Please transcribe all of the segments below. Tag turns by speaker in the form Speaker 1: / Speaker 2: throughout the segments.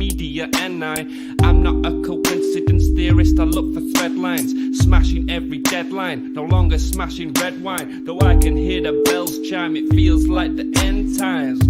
Speaker 1: media, and I'm not a coincidence theorist. I look for thread lines, smashing every deadline, no longer smashing red wine. Though I can hear the bells chime, it feels like the end times.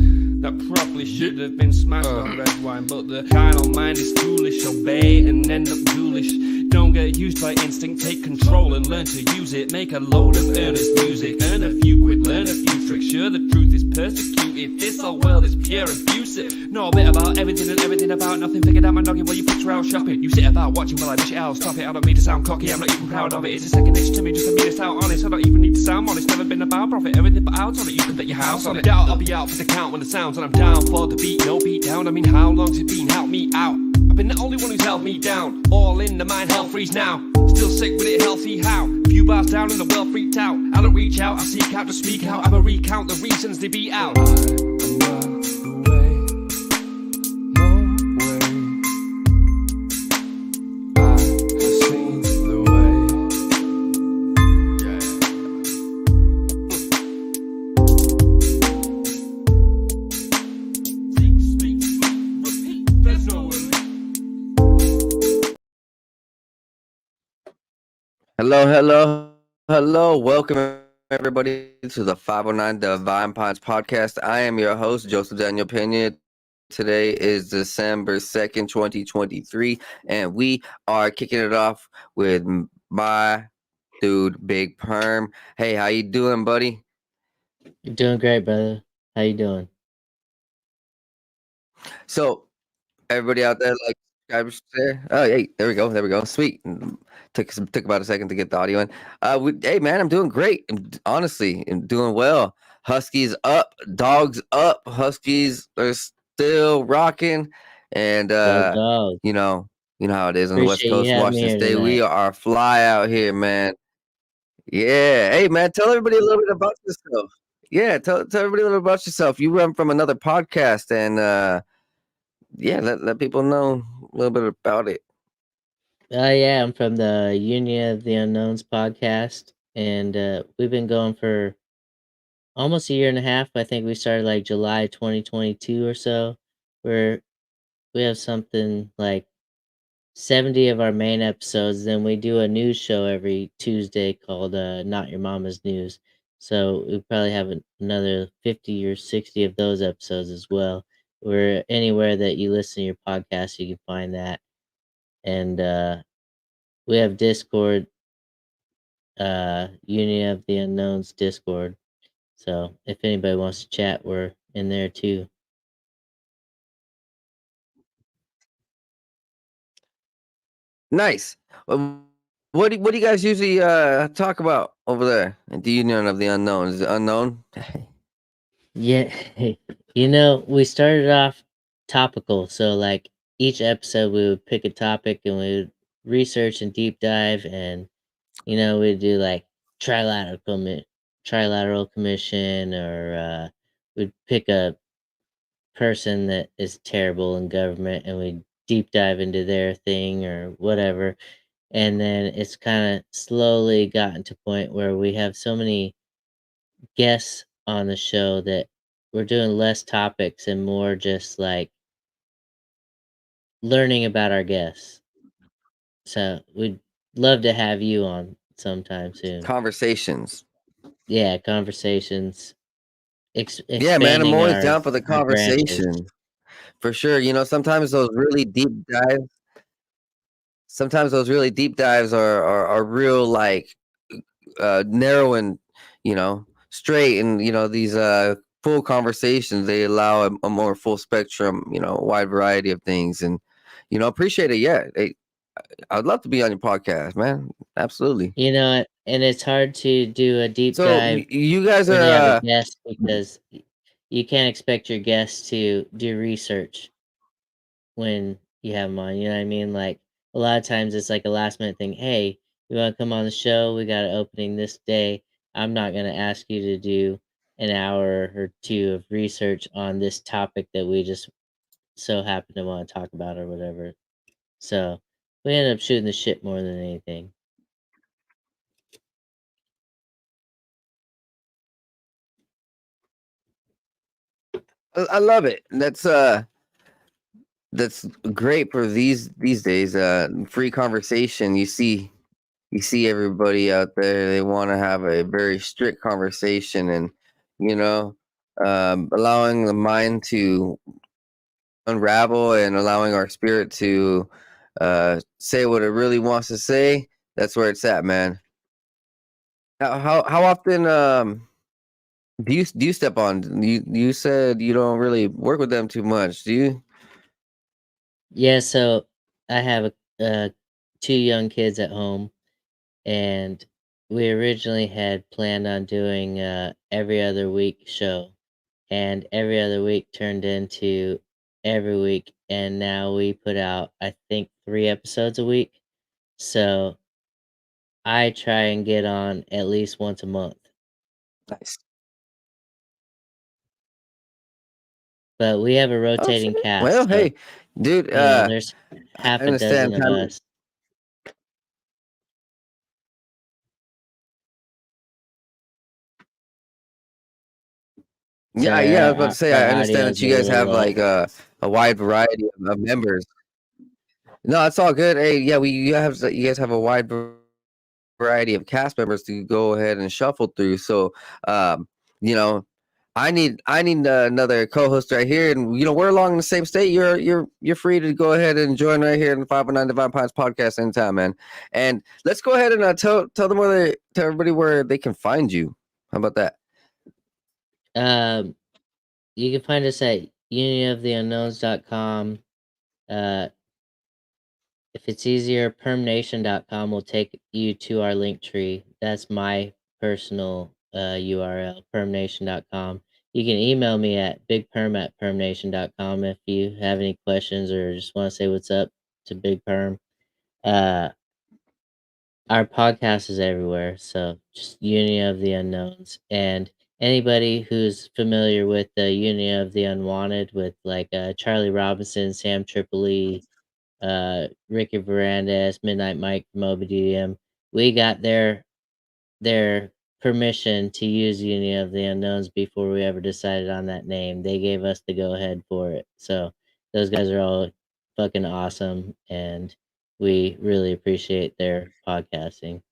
Speaker 1: That probably should have been smashed on red wine, but the carnal mind is foolish. Obey and end up ghoulish. Don't get used by instinct, take control and learn to use it. Make a load of earnest music, earn a few quid, learn a few tricks. Sure, the truth is persecuted, this whole world is pure abusive. Know a bit about everything and everything about nothing. Figured out my noggin while you picture out shopping. You sit about watching while I dish it out, stop it. I don't mean to sound cocky, I'm not even proud of it. It's a second nature to me, just to me it's out honest. I don't even need to sound honest, never been about profit. Everything but out on it, you can bet your house on it. Doubt I'll be out for the count when the sounds, and I'm down for the beat, no beat down. I mean, how long's it been? Help me out. I've been the only one who's held me down. All in the mind, hell freeze now. Still sick with it, healthy how? Few bars down and the world freaked out. I don't reach out, I seek out to speak out. I'ma recount the reasons they beat out. I am not the way, no way. I have seen the way. Yeah. Speak, repeat, there's no way.
Speaker 2: Hello. Welcome everybody to the 509 Divine Pines podcast. I am your host, Joseph Daniel Pena. Today is December 2nd, 2023, and we are kicking it off with my dude, Big Perm. Hey, how you doing, buddy?
Speaker 3: You're doing great, brother. How you doing?
Speaker 2: So, everybody out there, like, subscribers there. Oh, hey, there we go. Sweet. Took about a second to get the audio in. Hey man, I'm doing great. Honestly, I'm doing well. Huskies up, dogs up. Huskies are still rocking, and
Speaker 3: Go dog.
Speaker 2: you know how it is on the West
Speaker 3: Appreciate you
Speaker 2: Coast,
Speaker 3: having me
Speaker 2: Washington
Speaker 3: here
Speaker 2: State. We
Speaker 3: tonight.
Speaker 2: are fly out here, man. Yeah. Hey man, tell everybody a little bit about yourself. Yeah, tell everybody a little about yourself. You run from another podcast, and yeah, let people know a little bit about it.
Speaker 3: Yeah, I'm from the Union of the Unknowns podcast, and we've been going for almost a year and a half. I think we started like July 2022 or so. Where we have something like 70 of our main episodes. Then we do a news show every Tuesday called Not Your Mama's News. So we probably have another 50 or 60 of those episodes as well. Where anywhere that you listen to your podcast, you can find that. And we have Discord, Union of the Unknowns Discord. So if anybody wants to chat, we're in there too.
Speaker 2: Nice. What do you guys usually talk about over there at the Union of the Unknown? Is it unknown?
Speaker 3: Yeah, we started off topical. So like each episode, we would pick a topic and we would research and deep dive, and we'd do like trilateral commission, or we'd pick a person that is terrible in government and we deep dive into their thing or whatever. And then it's kind of slowly gotten to a point where we have so many guests on the show that we're doing less topics and more just like learning about our guests. So we'd love to have you on sometime soon.
Speaker 2: Conversations.
Speaker 3: Yeah, conversations.
Speaker 2: Yeah, man, I'm
Speaker 3: Expanding
Speaker 2: always
Speaker 3: our
Speaker 2: down for the
Speaker 3: branches.
Speaker 2: conversation. For sure. Sometimes those really deep dives. Sometimes those really deep dives are real, like narrow and straight, and these full conversations, they allow a more full spectrum, wide variety of things, and appreciate it. Yeah, I'd love to be on your podcast, man. Absolutely.
Speaker 3: And it's hard to do a deep
Speaker 2: So
Speaker 3: dive
Speaker 2: you guys
Speaker 3: when you have a
Speaker 2: are
Speaker 3: guest because you can't expect your guests to do research when you have them on. You know what I mean? Like a lot of times it's like a last minute thing. Hey, you want to come on the show? We got an opening this day. I'm not going to ask you to do an hour or two of research on this topic that we just so happen to want to talk about or whatever. So we end up shooting the shit more than anything.
Speaker 2: I love it. That's that's great for these days. Free conversation. You see everybody out there. They want to have a very strict conversation, and you know, allowing the mind to unravel and allowing our spirit to say what it really wants to say. That's where it's at, man. How often do you step on? You said you don't really work with them too much, do you?
Speaker 3: Yeah, so I have two young kids at home, and we originally had planned on doing every other week show, and every other week turned into every week, and now we put out I think 3 episodes a week. So I try and get on at least once a month,
Speaker 2: Nice.
Speaker 3: but we have a
Speaker 2: Oh shit.
Speaker 3: rotating
Speaker 2: Well,
Speaker 3: cast, so
Speaker 2: hey, dude.
Speaker 3: there's
Speaker 2: I
Speaker 3: half a dozen
Speaker 2: understand.
Speaker 3: of
Speaker 2: Time.
Speaker 3: us. So
Speaker 2: Yeah, yeah. I was about to say. I
Speaker 3: our
Speaker 2: understand
Speaker 3: audio
Speaker 2: that
Speaker 3: is a
Speaker 2: you guys
Speaker 3: little
Speaker 2: have like a wide variety of members. No, it's all good. Hey, yeah, you guys have a wide variety of cast members to go ahead and shuffle through. So, um, you know, I need another co-host right here, and we're along in the same state. You're free to go ahead and join right here in the 509 Divine Pines podcast anytime, man. And let's go ahead and tell them tell everybody where they can find you. How about that?
Speaker 3: um you can find us at unionoftheunknowns.com. Uh, if it's easier, permnation.com will take you to our link tree. That's my personal URL, permnation.com. You can email me at bigperm@permnation.com if you have any questions or just want to say what's up to Big Perm. Uh, our podcast is everywhere, so just Union of the Unknowns. And anybody who's familiar with the Union of the Unwanted with like Charlie Robinson, Sam Tripoli, Ricky Varandas, Midnight Mike from OBDM, we got their permission to use Union of the Unknowns before we ever decided on that name. They gave us the go ahead for it. So those guys are all fucking awesome, and we really appreciate their podcasting.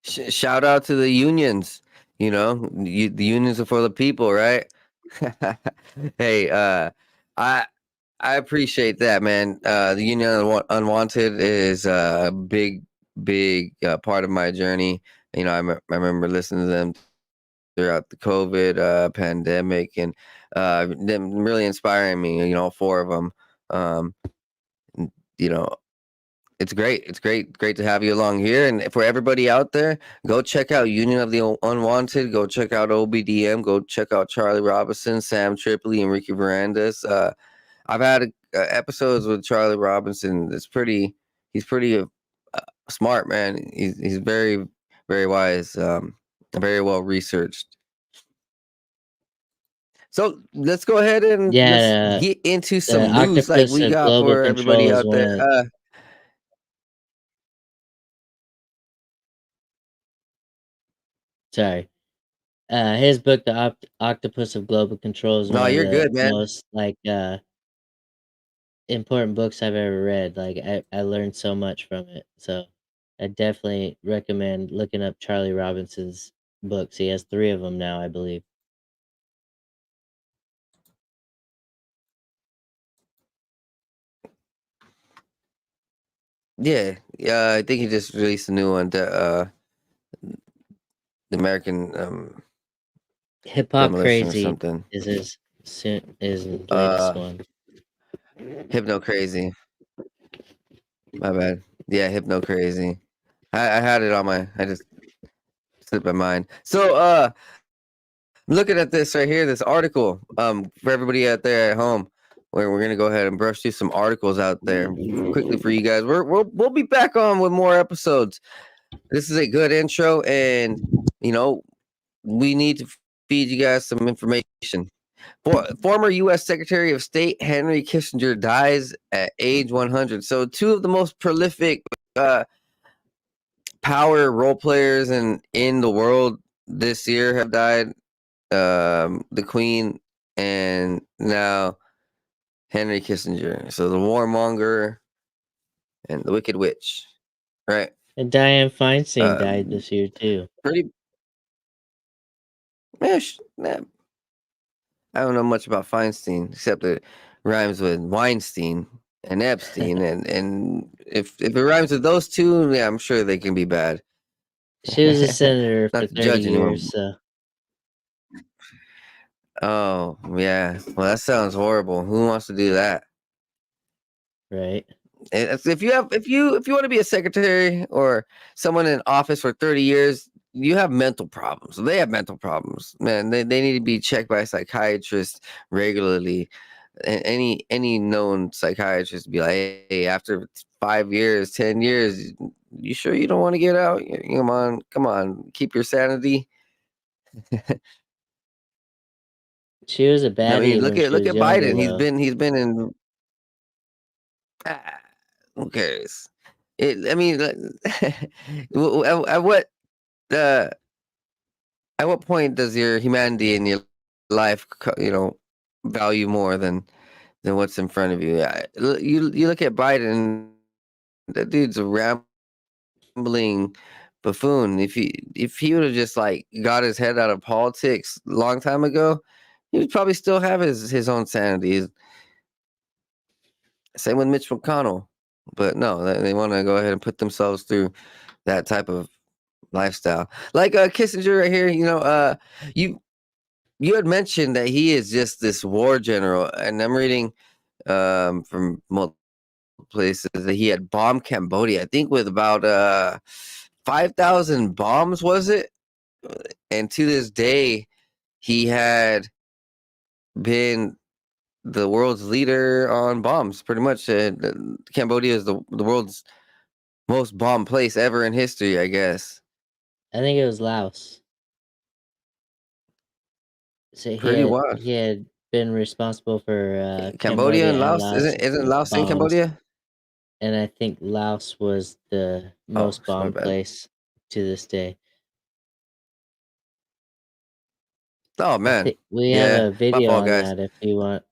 Speaker 2: Shout out to the unions. The unions are for the people, right? Hey, I I appreciate that, man. The Union Unwanted is a big part of my journey. I remember listening to them throughout the COVID pandemic, and them really inspiring me. Four of them. Um, you know, it's great. It's great to have you along here. And for everybody out there, go check out Union of the Unwanted. Go check out OBDM. Go check out Charlie Robinson, Sam Tripoli, and Ricky Varandas. I've had episodes with Charlie Robinson. He's pretty smart, man. He's very, very wise, very well researched. So let's go ahead and let's
Speaker 3: Yeah,
Speaker 2: get into
Speaker 3: the
Speaker 2: some news like
Speaker 3: octopus
Speaker 2: we
Speaker 3: of
Speaker 2: got
Speaker 3: global
Speaker 2: for
Speaker 3: control
Speaker 2: everybody
Speaker 3: is
Speaker 2: out
Speaker 3: one
Speaker 2: there.
Speaker 3: of sorry. His book, The Octopus of Global Control, is
Speaker 2: No,
Speaker 3: one of
Speaker 2: you're
Speaker 3: the
Speaker 2: good, man.
Speaker 3: most like important books I've ever read. Like I learned so much from it. So I definitely recommend looking up Charlie Robinson's books. He has 3 of them now, I believe.
Speaker 2: Yeah, yeah. I think he just released a new one. The American
Speaker 3: Hip Hop
Speaker 2: Demolition or
Speaker 3: Crazy
Speaker 2: something.
Speaker 3: is his latest
Speaker 2: Uh,
Speaker 3: one.
Speaker 2: Hypno Crazy. My bad. Yeah, Hypno Crazy. I had it on my. I just slipped my mind. So looking at this right here, this article. For everybody out there at home, where we're gonna go ahead and brush through some articles out there quickly for you guys. We'll be back on with more episodes. This is a good intro, and you know we need to feed you guys some information. Former U.S. Secretary of State Henry Kissinger dies at age 100. So two of the most prolific power role players in the world this year have died the Queen, and now Henry Kissinger. So the warmonger and the Wicked Witch, right?
Speaker 3: And Dianne Feinstein died
Speaker 2: Um,
Speaker 3: this year too.
Speaker 2: pretty. I don't know much about Feinstein except it rhymes with Weinstein and Epstein, and if it rhymes with those two, yeah, I'm sure they can be bad.
Speaker 3: She was a senator for
Speaker 2: Not to
Speaker 3: 30
Speaker 2: judge anyone.
Speaker 3: years, so
Speaker 2: Oh yeah, well that sounds horrible. Who wants to do that?
Speaker 3: right.
Speaker 2: If you want to be a secretary or someone in office for 30 years, you have mental problems. They have mental problems, man. They need to be checked by a psychiatrist regularly. Any known psychiatrist be like, hey, after 5 years, 10 years, you sure you don't want to get out? Come on, keep your sanity.
Speaker 3: She was a
Speaker 2: I
Speaker 3: baddie
Speaker 2: mean,
Speaker 3: when she
Speaker 2: look
Speaker 3: was
Speaker 2: at
Speaker 3: younger,
Speaker 2: Biden.
Speaker 3: though.
Speaker 2: He's been in. Who cares? I mean, at what uh, at what point does your humanity in your life, value more than what's in front of you? You look at Biden. That dude's a rambling buffoon. If he would have just like got his head out of politics a long time ago, he would probably still have his own sanity. Same with Mitch McConnell. But no, they want to go ahead and put themselves through that type of lifestyle. Like Kissinger right here, you you had mentioned that he is just this war general, and I'm reading from multiple places that he had bombed Cambodia, I think with about 5,000 bombs, was it? And to this day, he had been the world's leader on bombs. Pretty much, Cambodia is the world's most bombed place ever in history, I guess.
Speaker 3: I think it was Laos. So
Speaker 2: Pretty wild.
Speaker 3: he had been responsible for
Speaker 2: Cambodia
Speaker 3: Cambodia
Speaker 2: and
Speaker 3: and
Speaker 2: Laos
Speaker 3: Laos
Speaker 2: isn't
Speaker 3: with
Speaker 2: Laos in
Speaker 3: bombs,
Speaker 2: Cambodia?
Speaker 3: and I think Laos was the
Speaker 2: Oh,
Speaker 3: most
Speaker 2: my
Speaker 3: bombed
Speaker 2: bad.
Speaker 3: place to this day.
Speaker 2: Oh
Speaker 3: I
Speaker 2: man,
Speaker 3: think we have
Speaker 2: yeah,
Speaker 3: a
Speaker 2: my
Speaker 3: video
Speaker 2: fault,
Speaker 3: on
Speaker 2: guys.
Speaker 3: that if you want.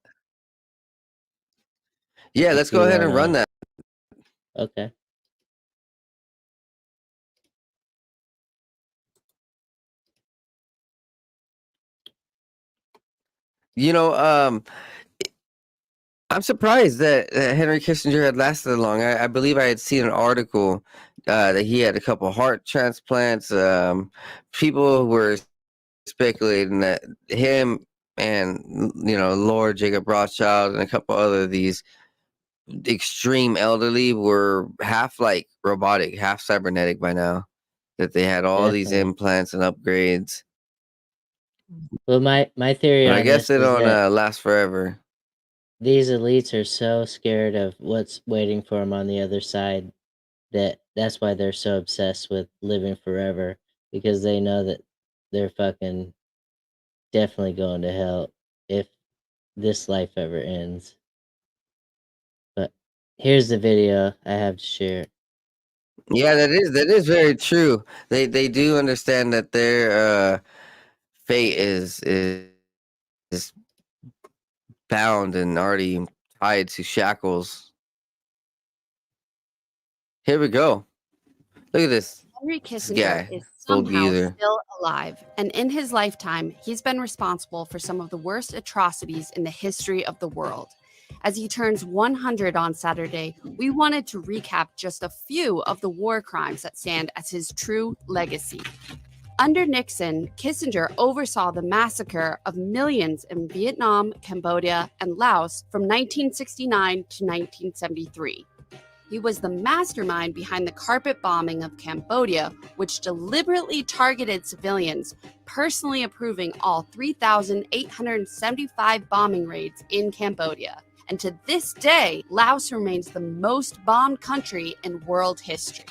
Speaker 2: Yeah, let's
Speaker 3: If
Speaker 2: go
Speaker 3: you
Speaker 2: ahead and run
Speaker 3: wanna,
Speaker 2: that.
Speaker 3: okay.
Speaker 2: You know, I'm surprised that Henry Kissinger had lasted long. I believe I had seen an article that he had a couple heart transplants. People were speculating that him and Lord Jacob Rothschild and a couple other of these extreme elderly were half like robotic, half cybernetic by now. That they had all these
Speaker 3: Definitely.
Speaker 2: implants and upgrades,
Speaker 3: Well, my theory
Speaker 2: but I
Speaker 3: on
Speaker 2: guess
Speaker 3: this
Speaker 2: they
Speaker 3: is
Speaker 2: don't
Speaker 3: that
Speaker 2: last forever.
Speaker 3: these elites are so scared of what's waiting for them on the other side that's why they're so obsessed with living forever, because they know that they're fucking definitely going to hell if this life ever ends. But here's the video I have to share.
Speaker 2: Yeah, that is very true. They do understand that their fate is bound and already tied to shackles. Here we go. Look at this.
Speaker 4: Henry
Speaker 2: This
Speaker 4: Kissinger
Speaker 2: guy,
Speaker 4: is
Speaker 2: full
Speaker 4: somehow
Speaker 2: geezer.
Speaker 4: still alive, and in his lifetime, he's been responsible for some of the worst atrocities in the history of the world. As he turns 100 on Saturday, we wanted to recap just a few of the war crimes that stand as his true legacy. Under Nixon, Kissinger oversaw the massacre of millions in Vietnam, Cambodia, and Laos from 1969 to 1973. He was the mastermind behind the carpet bombing of Cambodia, which deliberately targeted civilians, personally approving all 3,875 bombing raids in Cambodia. And to this day, Laos remains the most bombed country in world history.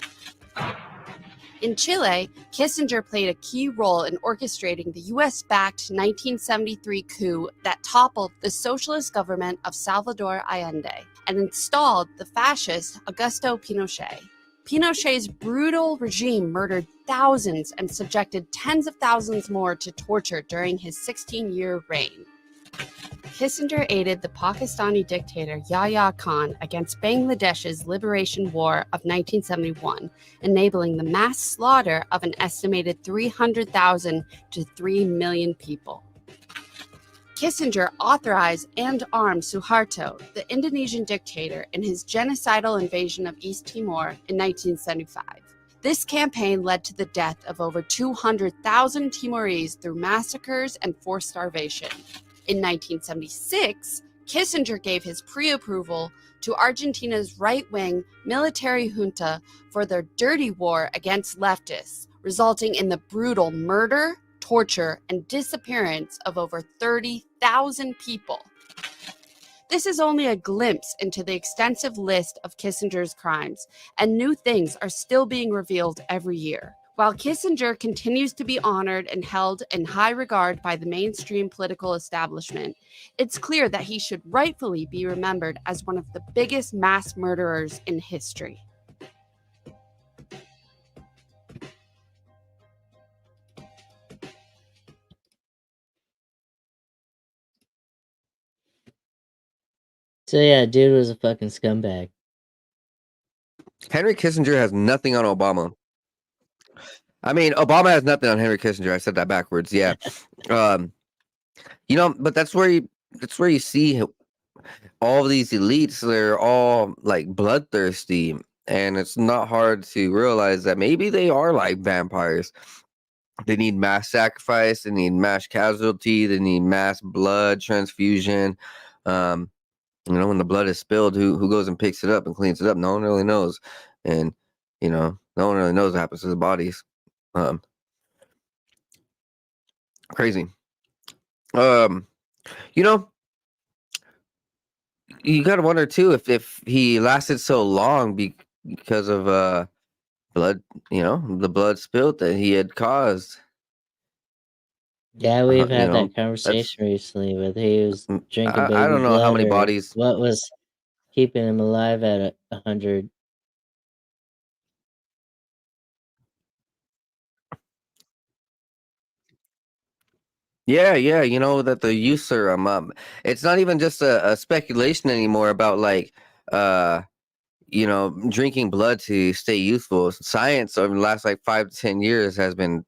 Speaker 4: In Chile, Kissinger played a key role in orchestrating the US-backed 1973 coup that toppled the socialist government of Salvador Allende and installed the fascist Augusto Pinochet. Pinochet's brutal regime murdered thousands and subjected tens of thousands more to torture during his 16-year reign. Kissinger aided the Pakistani dictator Yahya Khan against Bangladesh's liberation war of 1971, enabling the mass slaughter of an estimated 300,000 to 3 million people. Kissinger authorized and armed Suharto, the Indonesian dictator, in his genocidal invasion of East Timor in 1975. This campaign led to the death of over 200,000 Timorese through massacres and forced starvation. In 1976, Kissinger gave his pre-approval to Argentina's right-wing military junta for their dirty war against leftists, resulting in the brutal murder, torture, and disappearance of over 30,000 people. This is only a glimpse into the extensive list of Kissinger's crimes, and new things are still being revealed every year. While Kissinger continues to be honored and held in high regard by the mainstream political establishment, it's clear that he should rightfully be remembered as one of the biggest mass murderers in history.
Speaker 3: So yeah, dude was a fucking scumbag.
Speaker 2: Henry Kissinger has nothing on Obama. I mean, Obama has nothing on Henry Kissinger. I said that backwards. Yeah. But that's where you see all of these elites. They're all like bloodthirsty, and it's not hard to realize that maybe they are like vampires. They need mass sacrifice. They need mass casualty. They need mass blood transfusion. When the blood is spilled, who goes and picks it up and cleans it up? No one really knows, and no one really knows what happens to the bodies. Crazy. You gotta wonder too if he lasted so long because of blood, the blood spilled that he had caused.
Speaker 3: Yeah, we've had that
Speaker 2: That's
Speaker 3: conversation recently with he was drinking
Speaker 2: I
Speaker 3: baby
Speaker 2: don't know how
Speaker 3: blood
Speaker 2: many
Speaker 3: or
Speaker 2: bodies.
Speaker 3: what was keeping him alive at 100.
Speaker 2: Yeah, that the use serum. It's not even just a speculation anymore about like drinking blood to stay youthful. Science over the last like 5 to 10 years has been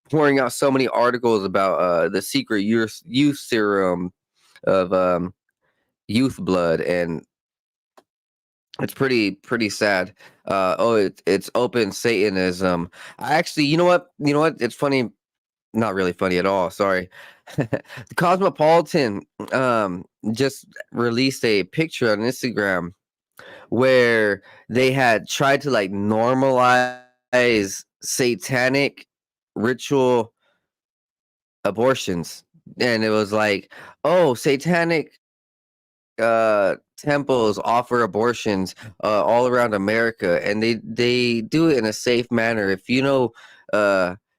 Speaker 2: pouring out so many articles about the secret youth serum of youth blood, and it's pretty sad. It's open Satanism. I actually, you know what? It's funny, not really funny at all. Sorry. The Cosmopolitan just released a picture on Instagram where they had tried to like normalize satanic ritual abortions, and it was like, oh, satanic temples offer abortions all around America, and they do it in a safe manner. If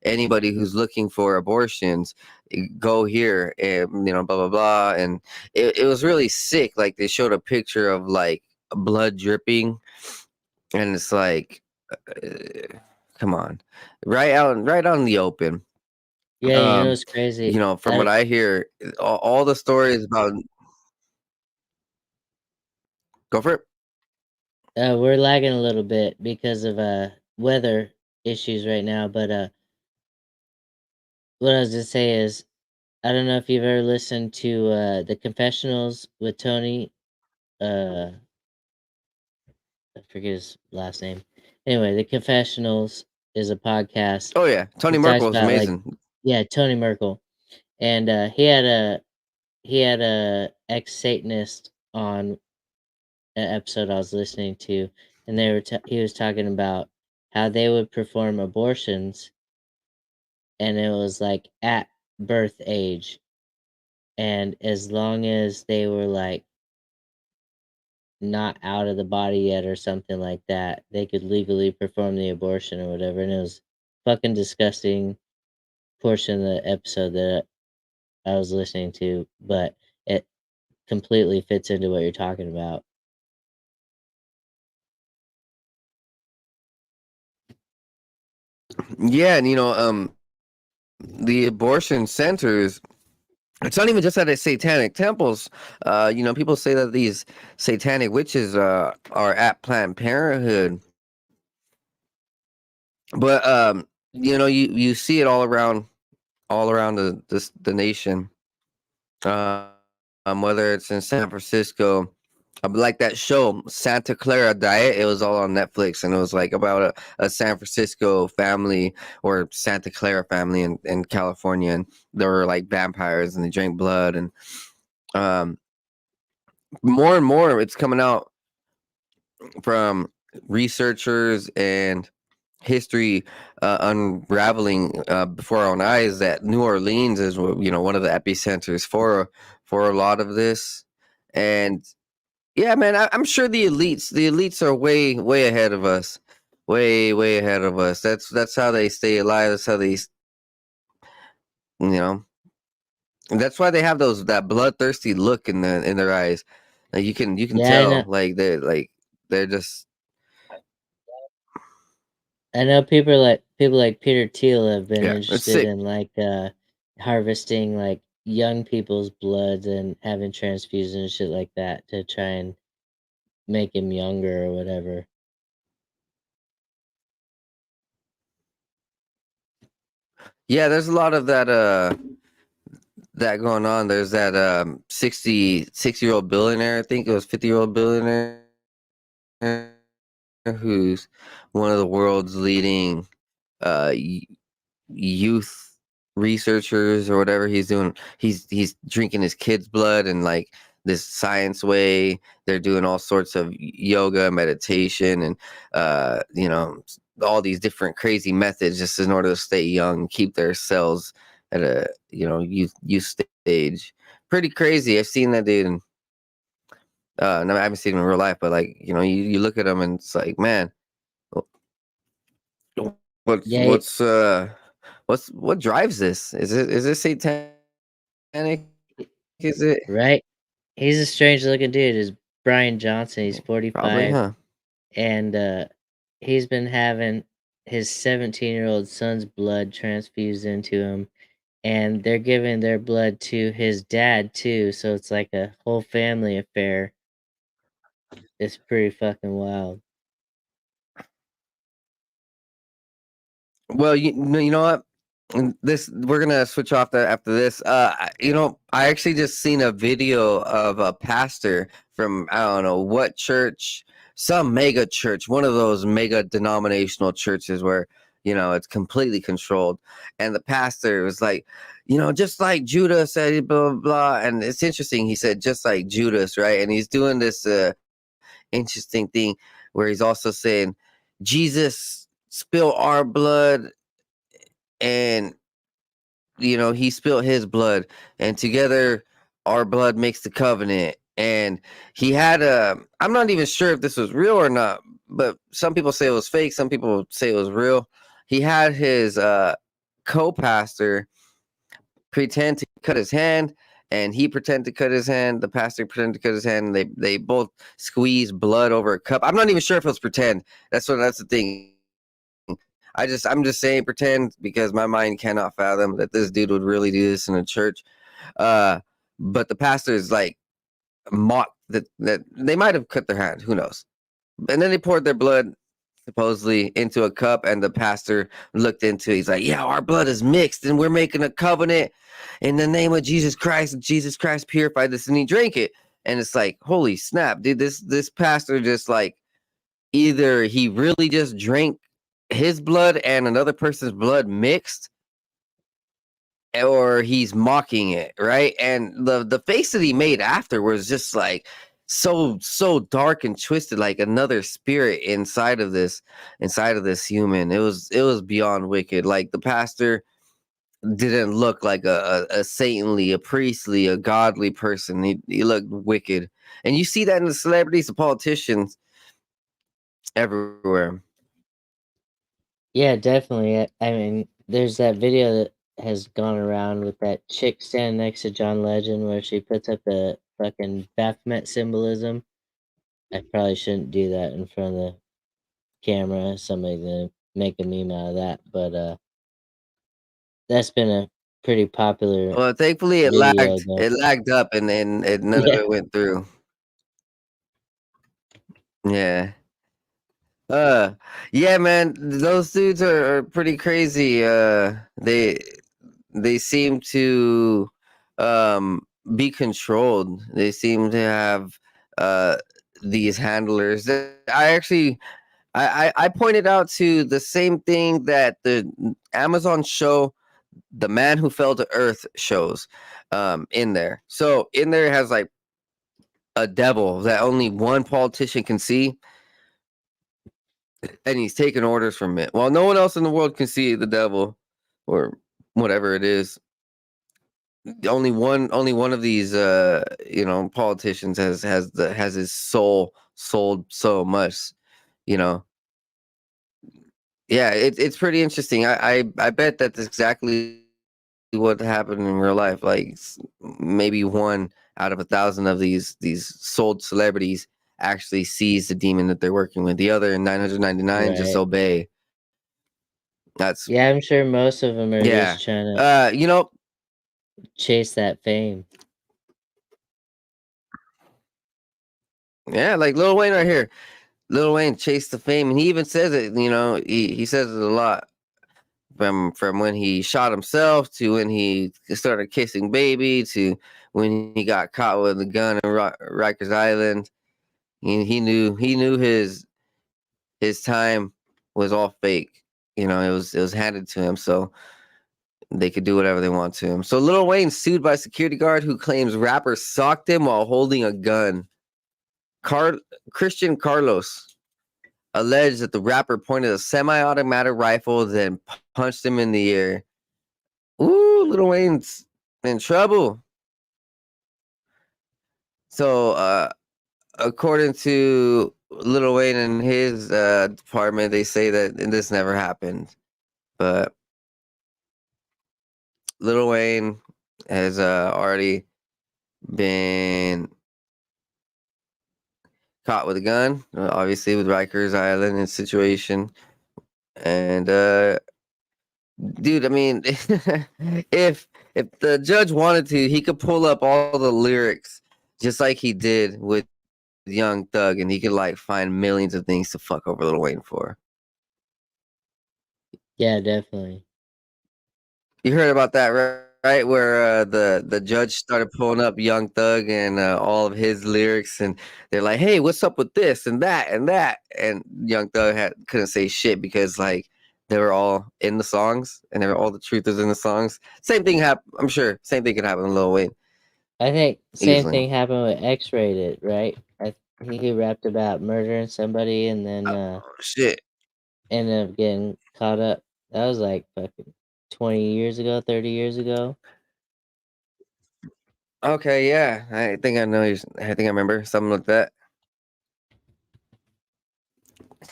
Speaker 2: anybody who's looking for abortions, go here, and blah blah blah. And it was really sick. Like they showed a picture of like blood dripping, and it's like, come on, right out in the open.
Speaker 3: Yeah, it's crazy.
Speaker 2: From what I hear, all the stories about. Go for it.
Speaker 3: We're lagging a little bit because of weather issues right now, but what I was gonna say is I don't know if you've ever listened to the confessionals with Tony. I forget his last name. Anyway, the confessionals is a podcast.
Speaker 2: Oh yeah, Tony
Speaker 3: He talks
Speaker 2: Merkel is
Speaker 3: about,
Speaker 2: amazing.
Speaker 3: Tony Merkel, and he had a ex Satanist on an episode I was listening to, and he was talking about how they would perform abortions, and it was like at birth age, and as long as they were like not out of the body yet or something like that, they could legally perform the abortion or whatever. And it was fucking disgusting portion of the episode that I was listening to, but it completely fits into what you're talking about.
Speaker 2: Yeah, and the abortion centers. It's not even just at the satanic temples. People say that these satanic witches are at Planned Parenthood, but you see it all around the nation. Uh, Whether it's in San Francisco, like that show Santa Clara Diet. It was all on Netflix, and it was like about a San Francisco family or Santa Clara family in California, and there were like vampires and they drank blood, and um, more and more it's coming out from researchers and history unraveling before our own eyes that New Orleans is one of the epicenters for a lot of this. And yeah, man, I'm sure the elites are way ahead of us, way ahead of us. That's how they stay alive. That's how they, you know, and that's why they have that bloodthirsty look in their eyes. Like you can
Speaker 3: Yeah, I know.
Speaker 2: tell, they're just
Speaker 3: I know people like Peter Thiel have been
Speaker 2: yeah, it's
Speaker 3: interested
Speaker 2: sick.
Speaker 3: in harvesting like young people's bloods and having transfusions and shit like that to try and make him younger or whatever.
Speaker 2: Yeah, there's a lot of that going on. There's that 60-year-old billionaire, I think it was 50-year-old billionaire, who's one of the world's leading youth researchers or whatever he's doing. He's drinking his kid's blood and like this science way. They're doing all sorts of yoga, meditation, and all these different crazy methods just in order to stay young and keep their cells at a youth stage. Pretty crazy. I've seen that dude, and no, I haven't seen him in real life, but like you look at him and it's like, man, what's
Speaker 3: Yeah,
Speaker 2: what's what drives this? Is it satanic? Is it
Speaker 3: right. He's a strange looking dude. Is Brian Johnson? He's
Speaker 2: probably,
Speaker 3: 45,
Speaker 2: huh?
Speaker 3: and he's been having his 17-year-old son's blood transfused into him, and they're giving their blood to his dad too. So it's like a whole family affair. It's pretty fucking wild.
Speaker 2: Well, you know what? This we're gonna switch off that after this. I actually just seen a video of a pastor from I don't know what church, some mega church, one of those mega denominational churches where it's completely controlled, and the pastor was like, just like Judas said, blah blah blah, and it's interesting. He said just like Judas, right? And he's doing this interesting thing where he's also saying Jesus spilled our blood and he spilled his blood, and together our blood makes the covenant. And he had I'm not even sure if this was real or not, but some people say it was fake, some people say it was real. He had his co-pastor pretend to cut his hand, and he pretended to cut his hand, the pastor pretended to cut his hand, and they both squeezed blood over a cup. I'm not even sure if it was pretend. That's the thing. I'm just saying pretend because my mind cannot fathom that this dude would really do this in a church. Uh, but the pastor is like mocked that they might have cut their hand. Who knows? And then they poured their blood supposedly into a cup, and the pastor looked into it. He's like, yeah, our blood is mixed and we're making a covenant in the name of Jesus Christ. Jesus Christ purified this, and he drank it. And it's like, holy snap, dude, this pastor just like either he really just drank his blood and another person's blood mixed, or he's mocking it, right? And the face that he made after was just like so dark and twisted, like another spirit inside of this human. It was beyond wicked. Like the pastor didn't look like a saintly, a priestly, a godly person. He looked wicked, and you see that in the celebrities, the politicians, everywhere.
Speaker 3: Yeah, definitely. I mean, there's that video that has gone around with that chick standing next to John Legend where she puts up the fucking Baphomet symbolism. I probably shouldn't do that in front of the camera. Somebody's gonna make a meme out of that. But that's been a pretty popular
Speaker 2: Well, thankfully
Speaker 3: video going.
Speaker 2: it lagged up and none of
Speaker 3: Yeah,
Speaker 2: it went through. Yeah. Yeah, man, those dudes are pretty crazy. They seem to be controlled. They seem to have uh these handlers. I actually I pointed out to the same thing that the Amazon show The Man Who Fell to Earth shows in there. So in there it has like a devil that only one politician can see, and he's taking orders from it. While no one else in the world can see the devil or whatever it is. Only one of these politicians has his soul sold so much, you know. Yeah, it's pretty interesting. I bet that's exactly what happened in real life. Like maybe one out of 1,000 of these sold celebrities actually sees the demon that they're working with. The other 999 just
Speaker 3: right.
Speaker 2: obey. That's
Speaker 3: Yeah, I'm sure most of them are
Speaker 2: yeah.
Speaker 3: just trying to
Speaker 2: You know,
Speaker 3: chase that fame.
Speaker 2: yeah, like Lil Wayne right here. Lil Wayne chased the fame, and he even says it. You know, he says it a lot from when he shot himself to when he started kissing baby to when he got caught with a gun in Rikers Island. He knew his time was all fake. You know, it was handed to him, so they could do whatever they want to him. So Lil Wayne sued by security guard who claims rapper socked him while holding a gun. Christian Carlos alleged that the rapper pointed a semi-automatic rifle, then punched him in the air. Ooh, Lil Wayne's in trouble. So, according to Lil Wayne and his department, they say that this never happened. But Lil Wayne has already been caught with a gun, obviously with Rikers Island and situation. And dude, I mean, if the judge wanted to, he could pull up all the lyrics just like he did with Young Thug, and he could like find millions of things to fuck over Lil Wayne for.
Speaker 3: Yeah, definitely.
Speaker 2: You heard about that, right? Where the judge started pulling up Young Thug and all of his lyrics, and they're like, "Hey, what's up with this and that and that?" And Young Thug couldn't say shit because like they were all in the songs, and all the truth is in the songs. Same thing happened. I'm sure same thing could happen to Lil Wayne
Speaker 3: I think same
Speaker 2: easily.
Speaker 3: thing happened with X-Rated, right? I think he rapped about murdering somebody and then
Speaker 2: Oh shit.
Speaker 3: ended up getting caught up. That was like fucking 20 years ago, 30 years ago.
Speaker 2: Okay, yeah. I think I know. I think I remember something like that.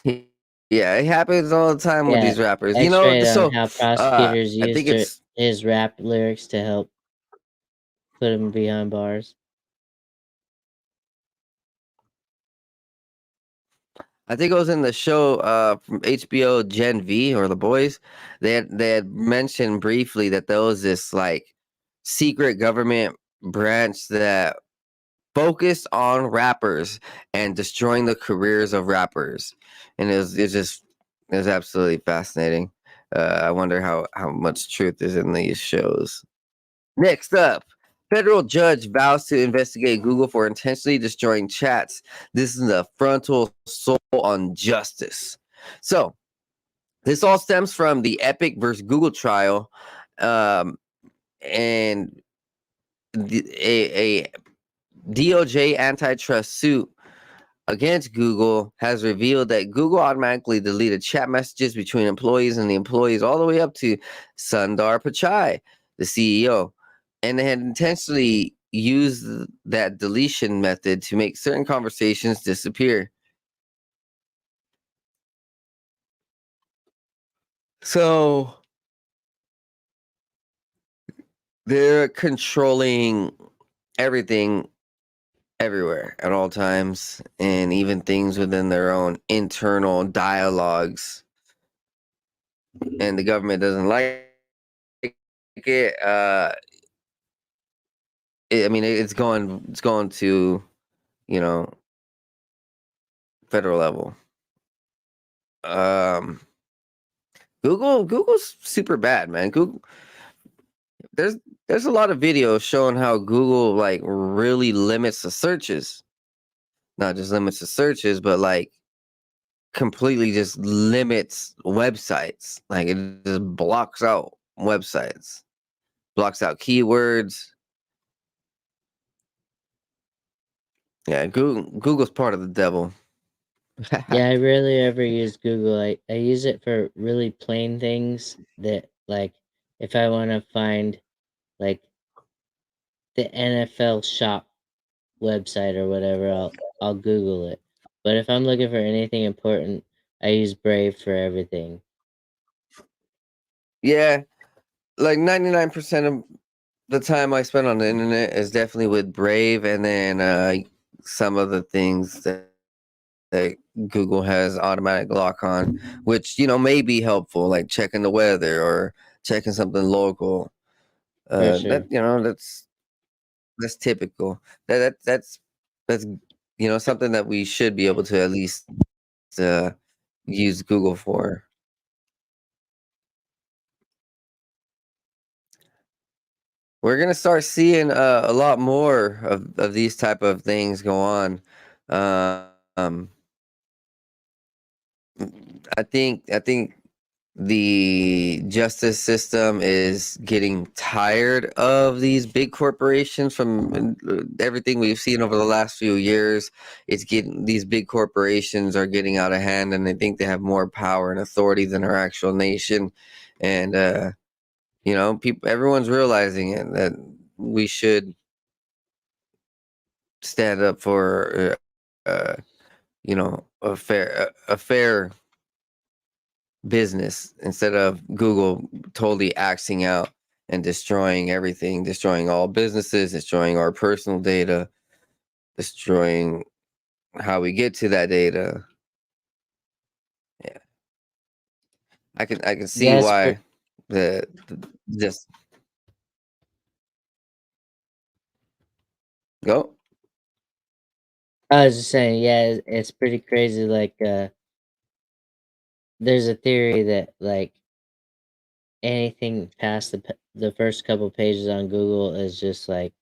Speaker 2: Yeah, it happens all the time with
Speaker 3: Yeah,
Speaker 2: these rappers. You know,
Speaker 3: X-Rated on
Speaker 2: so
Speaker 3: how prosecutors
Speaker 2: I think
Speaker 3: used
Speaker 2: it's
Speaker 3: his rap lyrics to help put him behind bars.
Speaker 2: I think it was in the show from HBO Gen V or The Boys. They had mentioned briefly that there was this like secret government branch that focused on rappers and destroying the careers of rappers, and it was absolutely fascinating. I wonder how much truth is in these shows. Next up, federal judge vows to investigate Google for intentionally destroying chats. This is a frontal assault on justice. So this all stems from the Epic versus Google trial, and a DOJ antitrust suit against Google has revealed that Google automatically deleted chat messages between employees and the employees all the way up to Sundar Pichai, the CEO, and they had intentionally used that deletion method to make certain conversations disappear. So they're controlling everything everywhere at all times, and even things within their own internal dialogues. and the government doesn't like it, I mean, it's going to, you know, federal level. Um, Google's super bad, man. There's there's a lot of videos showing how Google like really limits the searches. Not just limits the searches, but like completely just limits websites. Like it just blocks out websites, blocks out keywords. Yeah, Google's part of the devil.
Speaker 3: Yeah, I rarely ever use Google. I use it for really plain things that like if I want to find like the NFL shop website or whatever, I'll Google it. But if I'm looking for anything important, I use Brave for everything.
Speaker 2: Yeah, like 99% of the time I spend on the internet is definitely with Brave, and then some of the things that Google has automatic lock on, which may be helpful, like checking the weather or checking something local.
Speaker 3: For
Speaker 2: That
Speaker 3: sure.
Speaker 2: that's typical. That's something that we should be able to at least uh, use Google for. We're gonna start seeing a lot more of these type of things go on. Um, I think the justice system is getting tired of these big corporations from everything we've seen over the last few years. It's getting These big corporations are getting out of hand, and they think they have more power and authority than our actual nation. And everyone's realizing it, that we should stand up for a fair business instead of Google totally axing out and destroying everything, destroying all businesses, destroying our personal data, destroying how we get to that data. Yeah, I can see
Speaker 3: Yeah, it's
Speaker 2: why this go.
Speaker 3: I was just saying, yeah, it's pretty crazy. Like, there's a theory that like anything past the first couple pages on Google is just like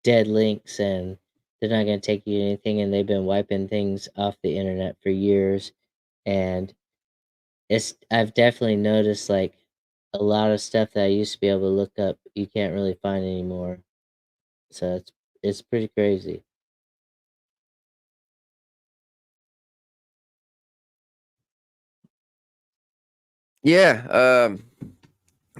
Speaker 3: dead links, and they're not going to take you to anything. And they've been wiping things off the internet for years, and I've definitely noticed like a lot of stuff that I used to be able to look up, you can't really find anymore. So it's pretty crazy.
Speaker 2: Yeah,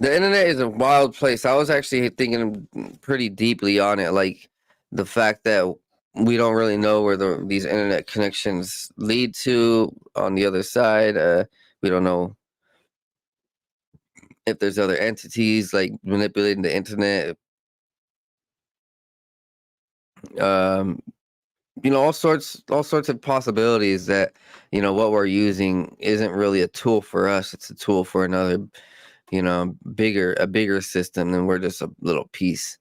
Speaker 2: the internet is a wild place. I was actually thinking pretty deeply on it, like the fact that we don't really know where these internet connections lead to on the other side. We don't know if there's other entities like manipulating the internet. Um, all sorts of possibilities that what we're using isn't really a tool for us. It's a tool for another, a bigger system, and we're just a little piece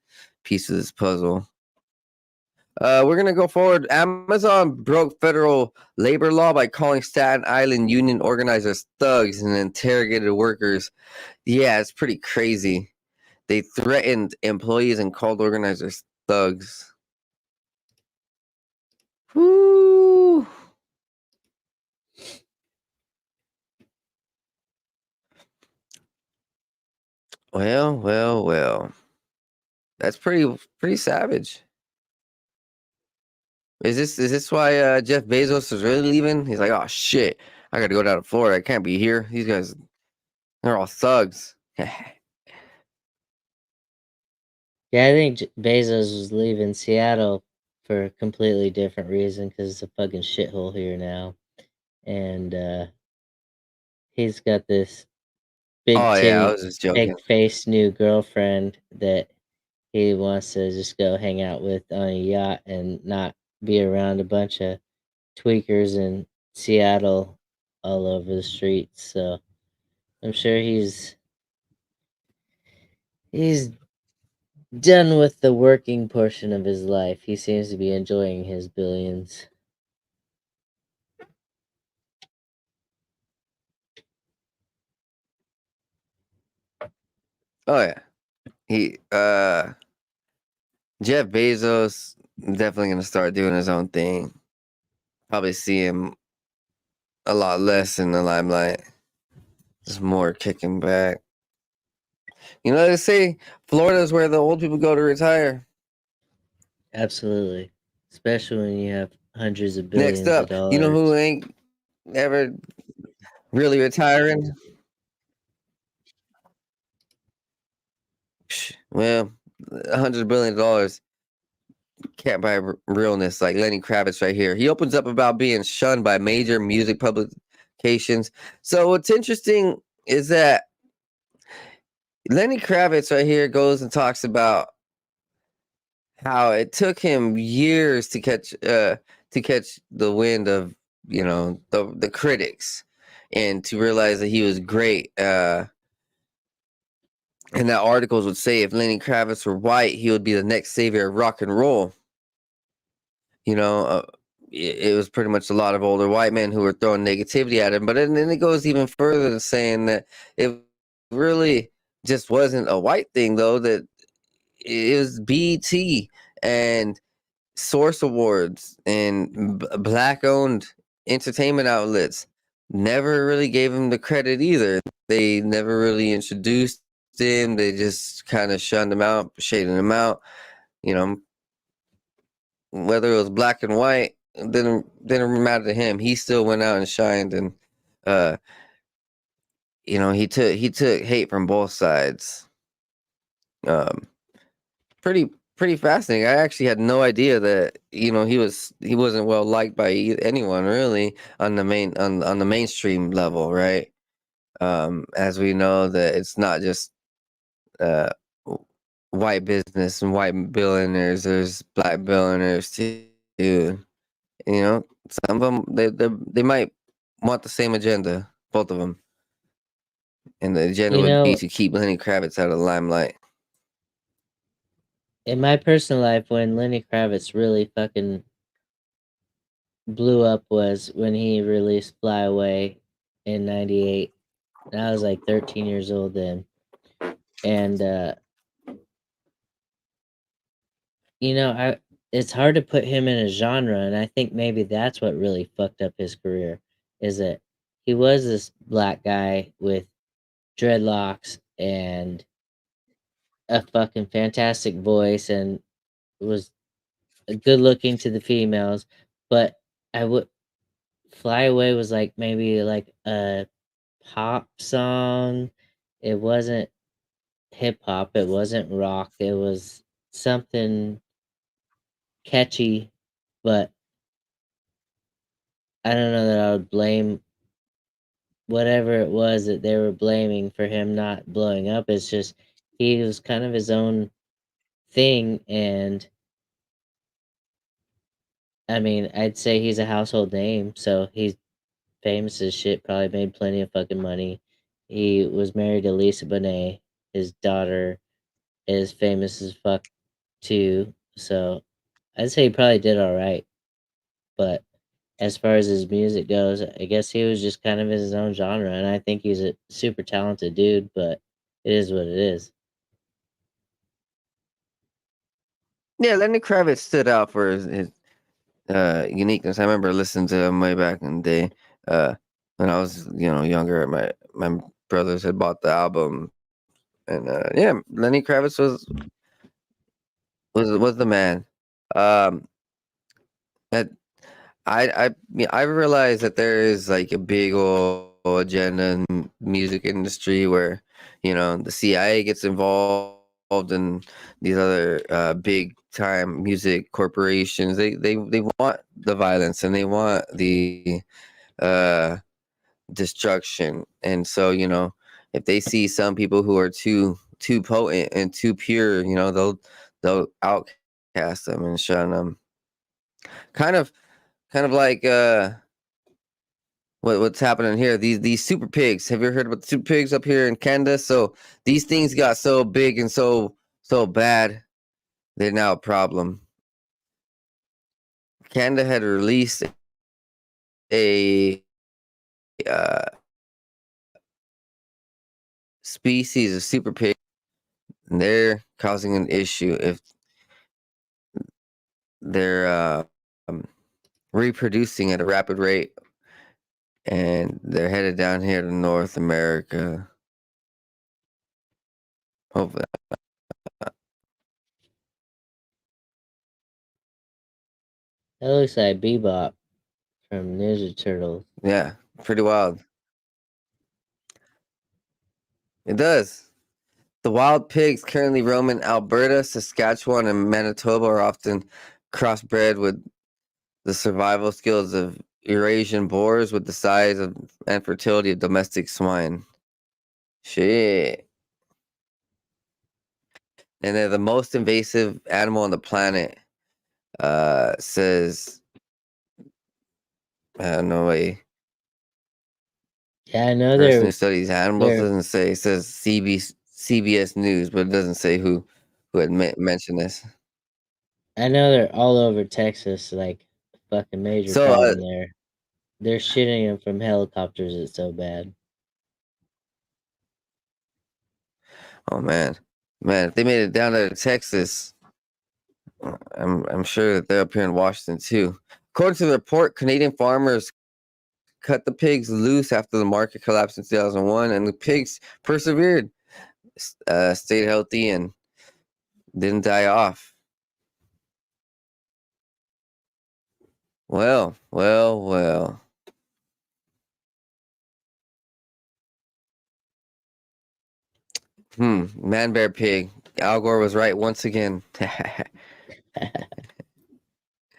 Speaker 2: of this puzzle. We're gonna go forward. Amazon broke federal labor law by calling Staten Island union organizers thugs and interrogated workers. Yeah, it's pretty crazy. They threatened employees and called organizers thugs. Whoo! Well, well, well. That's pretty savage. Is this why Jeff Bezos is really leaving? He's like, oh shit, I got to go down to Florida. I can't be here. These guys, they're all thugs.
Speaker 3: Yeah, I think Bezos was leaving Seattle for a completely different reason because it's a fucking shithole here now, and he's got this big
Speaker 2: Oh yeah, I
Speaker 3: titty,
Speaker 2: was just joking.
Speaker 3: fake face new girlfriend that he wants to just go hang out with on a yacht and not be around a bunch of tweakers in Seattle all over the streets. So I'm sure he's done with the working portion of his life. He seems to be enjoying his billions.
Speaker 2: Oh yeah, he Jeff Bezos definitely gonna start doing his own thing. Probably see him a lot less in the limelight. Just more kicking back. You know, they say Florida's where the old people go to retire.
Speaker 3: Absolutely. Especially when you have hundreds of
Speaker 2: Next
Speaker 3: billions of
Speaker 2: up, you know who
Speaker 3: dollars.
Speaker 2: ain't ever really retiring? Well, $100 billion can't buy realness like Lenny Kravitz right here. He opens up about being shunned by major music publications. So what's interesting is that Lenny Kravitz right here goes and talks about how it took him years to catch the wind of the critics and to realize that he was great. And that articles would say if Lenny Kravitz were white, he would be the next savior of rock and roll. You know, it was pretty much a lot of older white men who were throwing negativity at him. But then it goes even further to saying that it really just wasn't a white thing, though, that it was BET and Source Awards and black owned entertainment outlets never really gave him the credit either. They never really introduced him. They just kind of shunned him out, shading him out. You know, whether it was black and white, didn't matter to him. He still went out and shined, and uh, he took hate from both sides. Um, pretty fascinating. I actually had no idea that he wasn't well liked by anyone really on the mainstream level, right? As we know that it's not just uh white business and white billionaires. There's black billionaires too. You know, some of them they might want the same agenda, both of them, and the agenda
Speaker 3: You
Speaker 2: would be
Speaker 3: know,
Speaker 2: to keep Lenny Kravitz out of the limelight.
Speaker 3: in my personal life, when Lenny Kravitz really fucking blew up was when he released Fly Away in '98. I was like 13 years old then. And I it's hard to put him in a genre, and I think maybe that's what really fucked up his career is that he was this black guy with dreadlocks and a fucking fantastic voice and was good looking to the females, but I would Fly Away was like maybe like a pop song. It wasn't hip hop, it wasn't rock, it was something catchy, but I don't know that I would blame whatever it was that they were blaming for him not blowing up. It's just he was kind of his own thing, and I mean, I'd say he's a household name, so he's famous as shit, probably made plenty of fucking money. He was married to Lisa Bonet. His daughter is famous as fuck too, so I'd say he probably did all right. But as far as his music goes, I guess he was just kind of in his own genre, and I think he's a super talented dude, but it is what it is.
Speaker 2: Yeah, Lenny Kravitz stood out for his uniqueness. I remember listening to him way back in the day, uh, when I was younger. My brothers had bought the album, and yeah, Lenny Kravitz was the man. Um, that I realize that there is like a big old agenda in the music industry where the CIA gets involved and these other big time music corporations. They want the violence and they want the uh, destruction. And so if they see some people who are too potent and too pure, they'll outcast them and shun them. Kind of kind of like what's happening here. These super pigs. Have you heard about the super pigs up here in Canada? So these things got so big and so bad, they're now a problem. Canada had released a species of super pig, and they're causing an issue if they're reproducing at a rapid rate, and they're headed down here to North America. Hopefully,
Speaker 3: That looks like Bebop from Ninja Turtles.
Speaker 2: yeah, pretty wild. It does. The wild pigs currently roam in Alberta, Saskatchewan, and Manitoba are often crossbred with the survival skills of Eurasian boars with the size of and fertility of domestic swine. Shit. And they're the most invasive animal on the planet. Says I don't know a
Speaker 3: Yeah, I know
Speaker 2: person who
Speaker 3: they're
Speaker 2: studies animals.
Speaker 3: they're
Speaker 2: Doesn't say. It says CBS News, but it doesn't say who had mentioned this.
Speaker 3: I know they're all over Texas, like a fucking major
Speaker 2: So
Speaker 3: problem there. They're shitting them from helicopters. It's so bad.
Speaker 2: oh man, if they made it down to Texas, I'm sure that they're up here in Washington too. According to the report, Canadian farmers cut the pigs loose after the market collapsed in 2001, and the pigs persevered, stayed healthy, and didn't die off. Well. Man, bear, pig. Al Gore was right once again.
Speaker 3: Man,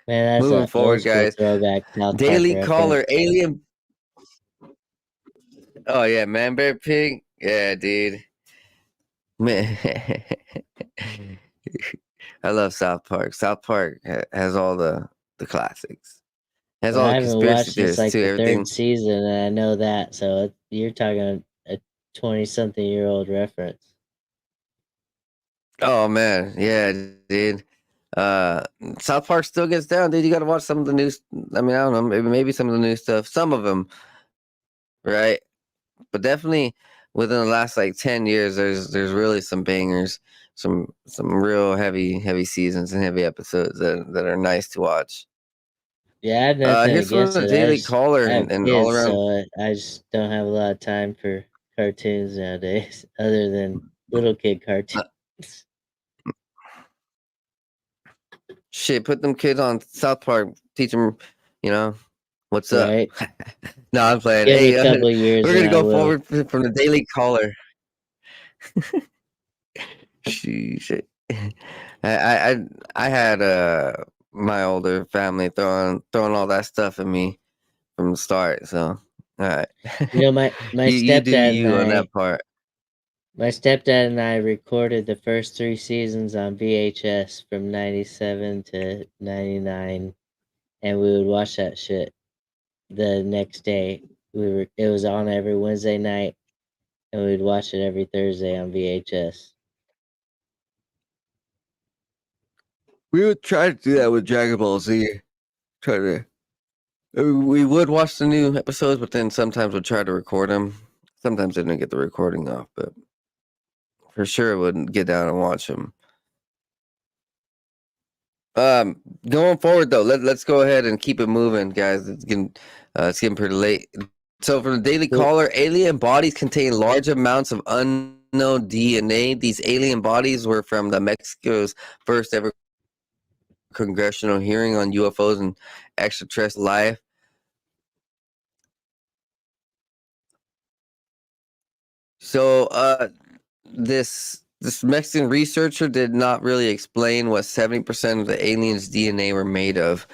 Speaker 3: that's
Speaker 2: Moving
Speaker 3: a old
Speaker 2: forward,
Speaker 3: school
Speaker 2: guys.
Speaker 3: throwback South Park
Speaker 2: Daily
Speaker 3: reference.
Speaker 2: Caller, alien. Oh yeah, man, bear, pig. Yeah, dude. Man, I love South Park. South Park has all the classics. Has
Speaker 3: Well,
Speaker 2: all
Speaker 3: I
Speaker 2: the
Speaker 3: haven't
Speaker 2: conspiracy
Speaker 3: watched since
Speaker 2: theories
Speaker 3: like
Speaker 2: too.
Speaker 3: the
Speaker 2: Everything.
Speaker 3: third season, and I know that. So you're talking a 20-something-year-old reference.
Speaker 2: Oh man, yeah, dude. Uh, South Park still gets down, dude. You got to watch some of the new. I mean, I don't know, maybe some of the new stuff. Some of them, right? But definitely within the last like 10 years, there's really some bangers, some real heavy seasons and heavy episodes that are nice to watch.
Speaker 3: Yeah, I had nothing
Speaker 2: Here's some of
Speaker 3: against
Speaker 2: the
Speaker 3: it.
Speaker 2: Daily Caller
Speaker 3: I have
Speaker 2: and all
Speaker 3: kids,
Speaker 2: around.
Speaker 3: so I just don't have a lot of time for cartoons nowadays, other than little kid cartoons.
Speaker 2: Shit, put them kids on South Park. Teach them, what's up.
Speaker 3: Right?
Speaker 2: No, I'm playing.
Speaker 3: Give me
Speaker 2: Hey,
Speaker 3: a couple years
Speaker 2: we're
Speaker 3: and
Speaker 2: gonna
Speaker 3: I
Speaker 2: go
Speaker 3: will.
Speaker 2: forward from the Daily Caller. Shit. I had my older family throwing all that stuff at me from the start. So all right,
Speaker 3: You know, my
Speaker 2: you do
Speaker 3: stepdad and
Speaker 2: you on
Speaker 3: I
Speaker 2: that part.
Speaker 3: my stepdad and I recorded the first 3 seasons on VHS from 97 to 99, and we would watch that shit the next day. It was on every Wednesday night, and we'd watch it every Thursday on VHS.
Speaker 2: We would try to do that with Dragon Ball Z. Try to. We would watch the new episodes, but then sometimes we'd try to record them. Sometimes I didn't get the recording off, but for sure wouldn't get down and watch them. Going forward though, let's go ahead and keep it moving, guys. It's getting pretty late. So, from the Daily
Speaker 3: Cool.
Speaker 2: Caller, alien bodies contain large amounts of unknown DNA. These alien bodies were from the Mexico's first ever congressional hearing on UFOs and extraterrestrial life. So, this Mexican researcher did not really explain what 70% of the aliens' DNA were made of.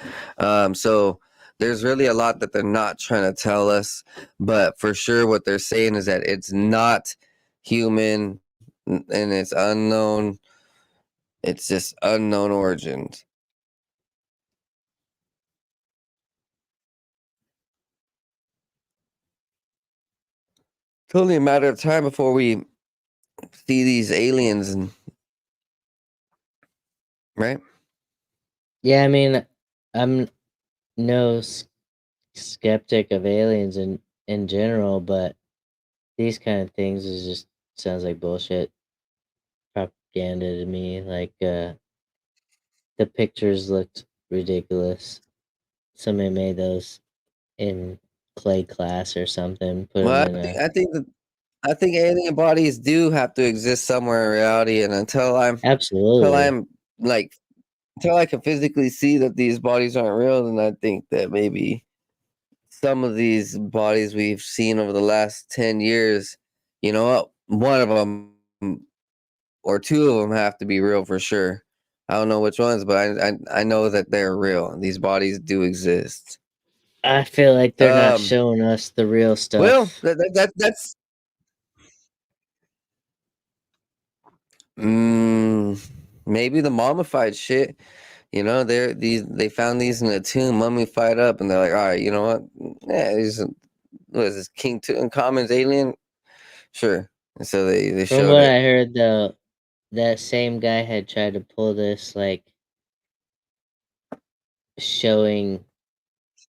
Speaker 2: So there's really a lot that they're not trying to tell us, but for sure what they're saying is that it's not human and it's unknown. It's just unknown origins. only a matter of time before we see these aliens, and right?
Speaker 3: Yeah, I mean, I'm no skeptic of aliens in general, but these kind of things is just sounds like bullshit propaganda to me. Like the pictures looked ridiculous. Somebody made those in clay class or something. Put them
Speaker 2: Well,
Speaker 3: in a
Speaker 2: I think alien bodies do have to exist somewhere in reality, and until
Speaker 3: absolutely
Speaker 2: I'm like until I can physically see that these bodies aren't real, then I think that maybe some of these bodies we've seen over the last 10 years, you know what, one of them or two of them have to be real for sure. I don't know which ones, but I know that they're real. These bodies do exist.
Speaker 3: I feel like they're not
Speaker 2: Um,
Speaker 3: showing us the real
Speaker 2: well,
Speaker 3: stuff.
Speaker 2: that's maybe the mummified shit. You know, they found these in a tomb, mummified up, and they're like, all right, you know what? Yeah, what is this, King Tutankhamun's alien? Sure. And so they
Speaker 3: From
Speaker 2: showed
Speaker 3: what
Speaker 2: it.
Speaker 3: I heard, though, that same guy had tried to pull this like showing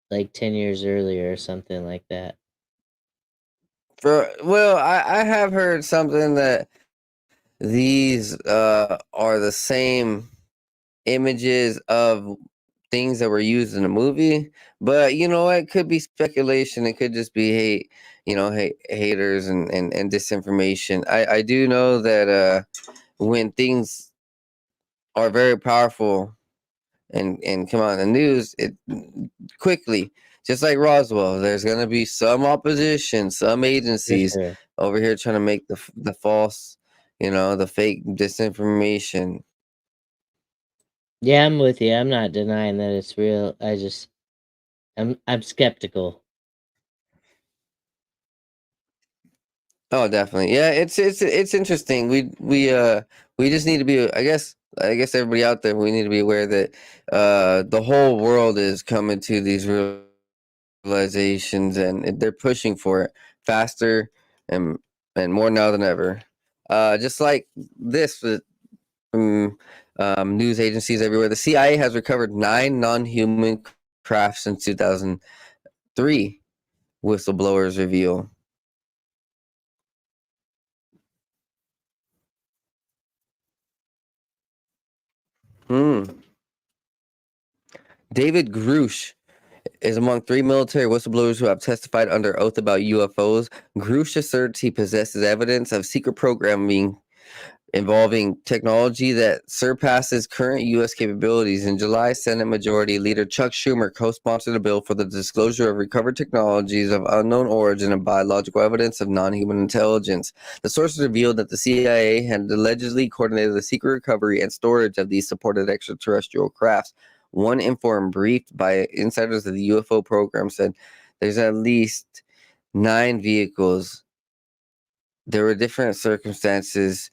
Speaker 3: like 10 years earlier or something like that.
Speaker 2: I have heard something that these are the same images of things that were used in the movie, but you know, it could be speculation. It could just be hate, haters and disinformation. I do know that when things are very powerful and come on the news, it quickly, just like Roswell, there's going to be some opposition, some
Speaker 3: For
Speaker 2: agencies
Speaker 3: sure.
Speaker 2: over here trying to make the false, the fake disinformation.
Speaker 3: Yeah, I'm with you. I'm not denying that it's real. I'm skeptical.
Speaker 2: Oh, definitely. Yeah, it's interesting. We just need to be, I guess everybody out there, we need to be aware that the whole world is coming to these realizations, and they're pushing for it faster and more now than ever. Just like this from news agencies everywhere, the CIA has recovered 9 non-human crafts since 2003. Whistleblowers reveal. Hmm. David Grush is among 3 military whistleblowers who have testified under oath about UFOs. Grush asserts he possesses evidence of secret programming involving technology that surpasses current U.S. capabilities. In July, Senate Majority Leader Chuck Schumer co-sponsored a bill for the disclosure of recovered technologies of unknown origin and biological evidence of non-human intelligence. The sources revealed that the CIA had allegedly coordinated the secret recovery and storage of these supported extraterrestrial crafts. One informed briefed by insiders of the UFO program said there's at least 9 vehicles. There were different circumstances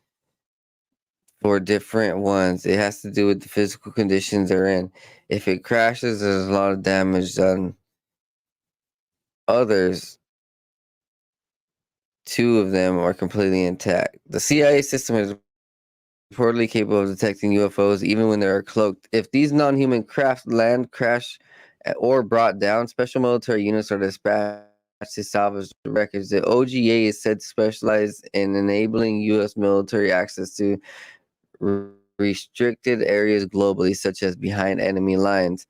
Speaker 2: for different ones. It has to do with the physical conditions they're in. If it crashes, there's a lot of damage done. Others, 2 of them are completely intact. The CIA system is reportedly capable of detecting UFOs even when they are cloaked. If these non-human craft land, crash, or brought down, special military units are dispatched to salvage the wreckage. The OGA is said to specialize in enabling U.S. military access to restricted areas globally, such as behind enemy lines.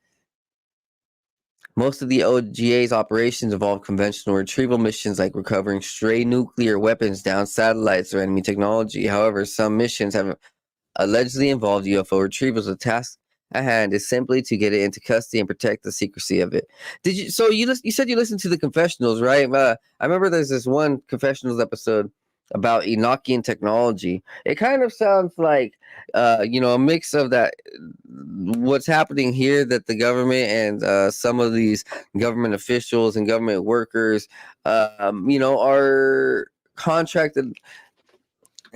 Speaker 2: Most of the OGA's operations involve conventional retrieval missions like recovering stray nuclear weapons, down satellites, or enemy technology. However, some missions have allegedly involved UFO retrievals. The task at hand is simply to get it into custody and protect the secrecy of it. Did you? So you said you listened to the confessionals, right? I remember there's this one confessionals episode about Enochian technology. It kind of sounds like, a mix of that. What's happening here, that the government and some of these government officials and government workers, are contracted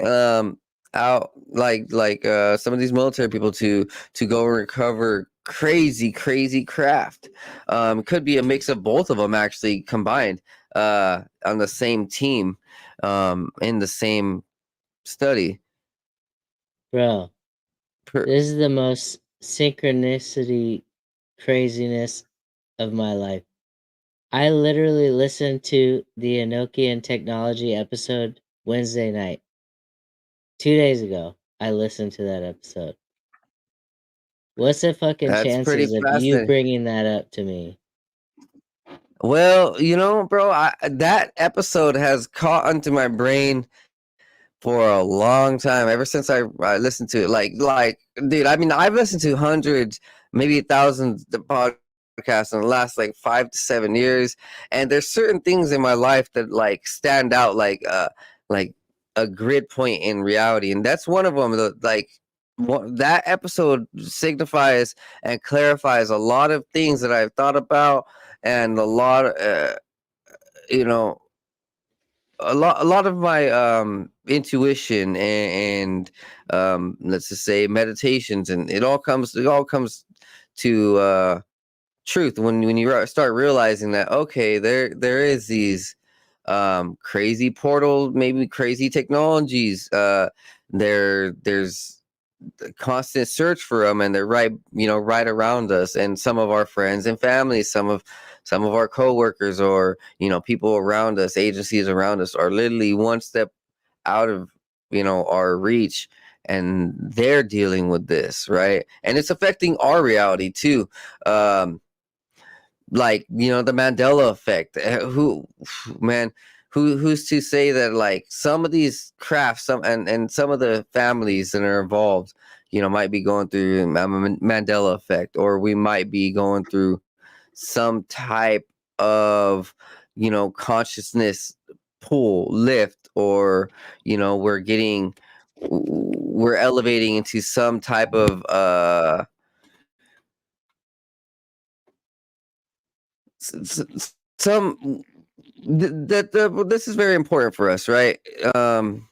Speaker 2: um out like some of these military people to go and recover crazy crazy craft. It could be a mix of both of them actually combined. on the same team, in the same study.
Speaker 3: Bro,
Speaker 2: Per-
Speaker 3: this is the most synchronicity craziness of my life. I literally listened to the Enochian technology episode Wednesday night. 2 days ago, I listened to that episode. What's the fucking
Speaker 2: That's pretty
Speaker 3: chances of you
Speaker 2: fascinating.
Speaker 3: bringing that up to me?
Speaker 2: Well, bro, that episode has caught onto my brain for a long time. Ever since I listened to it, like, dude. I mean, I've listened to hundreds, maybe thousands of podcasts in the last like 5 to 7 years, and there's certain things in my life that like stand out, like a grid point in reality, and that's one of them. That episode signifies and clarifies a lot of things that I've thought about, and a lot, you know a lot of my intuition and let's just say meditations, and it all comes to truth when you start realizing that, okay, there is these crazy portals, maybe crazy technologies, there's a constant search for them, and they're right around us, and some of our friends and families, some of our coworkers, or people around us, agencies around us, are literally one step out of our reach, and they're dealing with this, right? And it's affecting our reality too. Like, the Mandela effect. Who Man, who's to say that, like, some of these crafts, and some of the families that are involved, might be going through a Mandela effect, or we might be going through some type of consciousness pull lift, or we're elevating into some type of some this is very important for us, right? On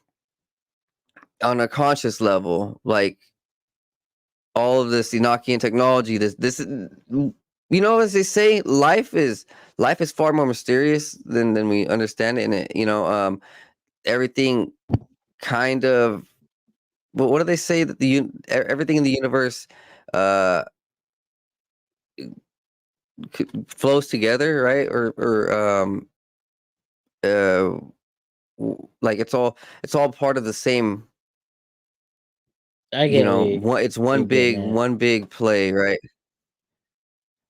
Speaker 2: a conscious level, like, all of this Enochian technology, this as they say, life is far more mysterious than we understand it, and everything kind of, what do they say, that everything in the universe uh flows together, right? Or uh like, it's all part of the same,
Speaker 3: I get where
Speaker 2: it's
Speaker 3: you're getting at.
Speaker 2: one big play, right?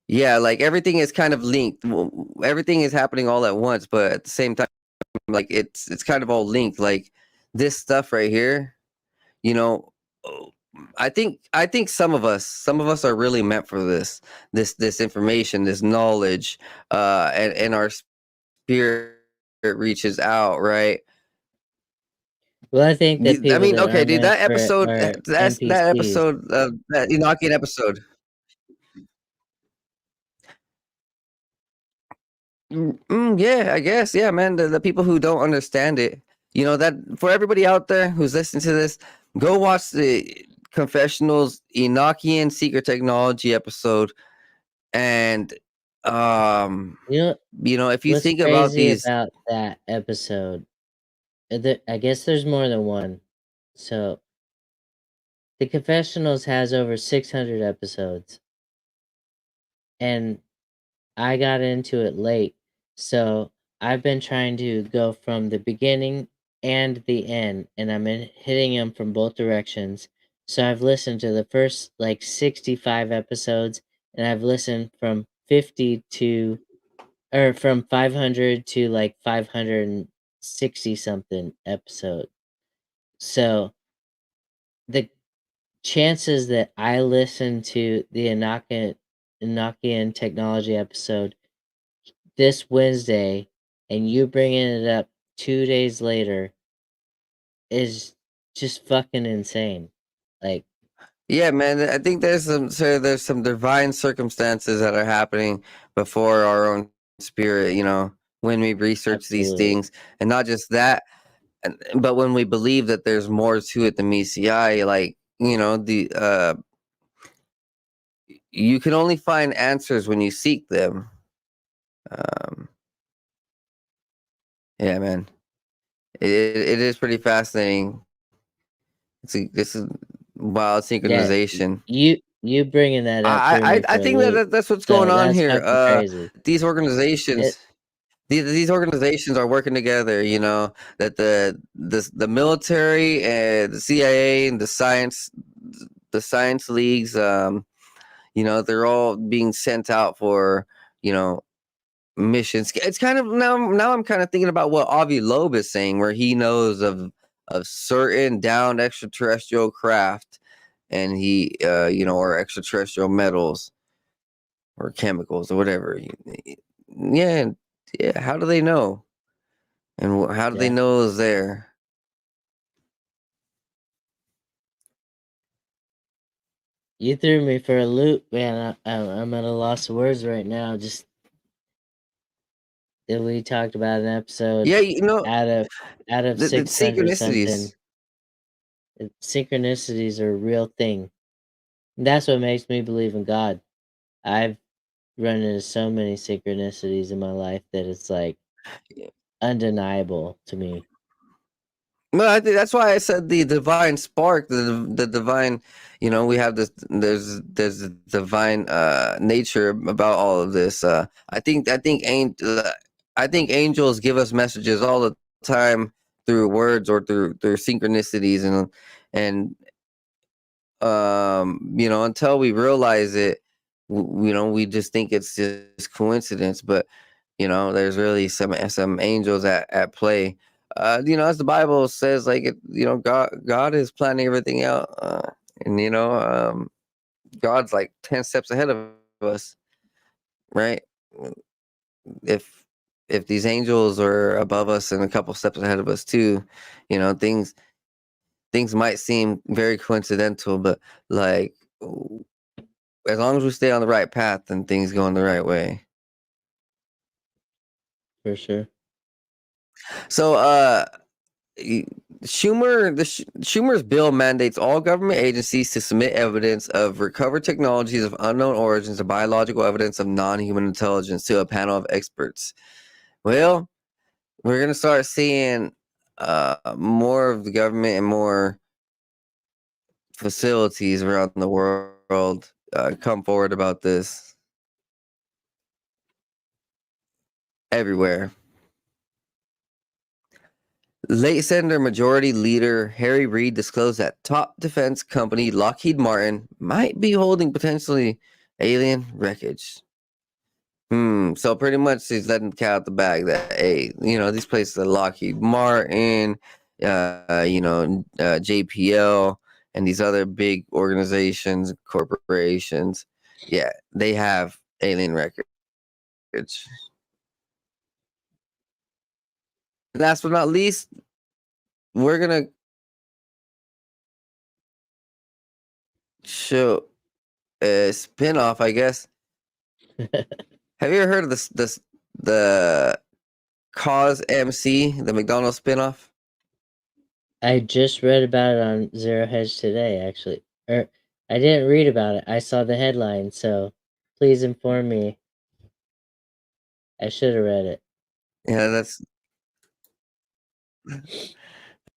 Speaker 2: Yeah, like, everything is kind of linked. Everything is happening all at once, but at the same time, like, it's kind of all linked. Like, this stuff right here, you know, oh, I think some of us are really meant for this information, this knowledge, and our spirit reaches out, right?
Speaker 3: Well, I think that
Speaker 2: I
Speaker 3: people
Speaker 2: mean,
Speaker 3: that
Speaker 2: okay,
Speaker 3: are
Speaker 2: dude,
Speaker 3: meant
Speaker 2: that
Speaker 3: for it
Speaker 2: episode,
Speaker 3: are
Speaker 2: that
Speaker 3: NPCs.
Speaker 2: episode, that Enochian episode. Yeah, I guess. Yeah, man. The people who don't understand it, that for everybody out there who's listening to this, go watch the Confessionals Enochian Secret Technology episode. And,
Speaker 3: You know
Speaker 2: if you
Speaker 3: what's
Speaker 2: think about
Speaker 3: crazy
Speaker 2: these,
Speaker 3: about that episode? I guess there's more than one. So, the Confessionals has over 600 episodes, and I got into it late. So, I've been trying to go from the beginning and the end, and hitting them from both directions. So, I've listened to the first like 65 episodes, and I've listened from 50 to or from 500 to like 560 something episode. So the chances that I listen to the Enochian technology episode this Wednesday and you bringing it up 2 days later is just fucking insane. Like,
Speaker 2: yeah, man, I think there's some divine circumstances that are happening before our own spirit, when we research these
Speaker 3: absolutely.
Speaker 2: things, and not just that. But when we believe that there's more to it than meets the eye, like, the you can only find answers when you seek them. Um, Yeah, man. It is pretty fascinating. This is wild
Speaker 3: Yeah,
Speaker 2: synchronization.
Speaker 3: you bringing that up threw me
Speaker 2: I
Speaker 3: for a
Speaker 2: think
Speaker 3: loop.
Speaker 2: that's what's going
Speaker 3: So
Speaker 2: on
Speaker 3: that's
Speaker 2: here.
Speaker 3: fucking crazy.
Speaker 2: These organizations,
Speaker 3: It
Speaker 2: these organizations are working together. You know that the military and the CIA and the science leagues. You know, they're all being sent out for, you know, missions. It's kind of now I'm kind of thinking about what Avi Loeb is saying, where he knows of certain downed extraterrestrial craft, and he you know, or extraterrestrial metals or chemicals or whatever. Yeah, yeah. How do they know? And how do they
Speaker 3: yeah.
Speaker 2: know is there?
Speaker 3: You threw me for a loop, man. I'm at a loss of words right now. Just that we talked about an episode
Speaker 2: Yeah, you know,
Speaker 3: out of
Speaker 2: the
Speaker 3: 600 something.
Speaker 2: synchronicities.
Speaker 3: Synchronicities are a real thing. That's what makes me believe in God. I've run into so many synchronicities in my life that it's like undeniable to me.
Speaker 2: Well, I think that's why I said the divine spark, the divine, you know, we have this, there's a divine nature about all of this. I think angels give us messages all the time through words or through synchronicities, and you know, until we realize it, you know, we just think it's just coincidence, but you know, there's really some angels at play. You know, as the Bible says, like you know, God is planning everything out, and you know, God's like 10 steps ahead of us, right? If if these angels are above us and a couple steps ahead of us too, you know, things might seem very coincidental, but like as long as we stay on the right path, then things go in the right way.
Speaker 3: For sure.
Speaker 2: So, Schumer's bill mandates all government agencies to submit evidence of recovered technologies of unknown origins or biological evidence of non-human intelligence to a panel of experts. Well, we're gonna start seeing more of the government and more facilities around the world come forward about this everywhere. Late Senator Majority Leader Harry Reid disclosed that top defense company Lockheed Martin might be holding potentially alien wreckage. So pretty much he's letting the cat out the bag that, hey, you know, these places are Lockheed Martin, you know, JPL, and these other big organizations, corporations. Yeah, they have alien wreckage. Last but not least, we're gonna show a spin-off, I guess. Have you ever heard of the Cause MC, the McDonald's spinoff?
Speaker 3: I just read about it on Zero Hedge today, actually. Or I didn't read about it. I saw the headline, so please inform me. I should have read it.
Speaker 2: Yeah, let's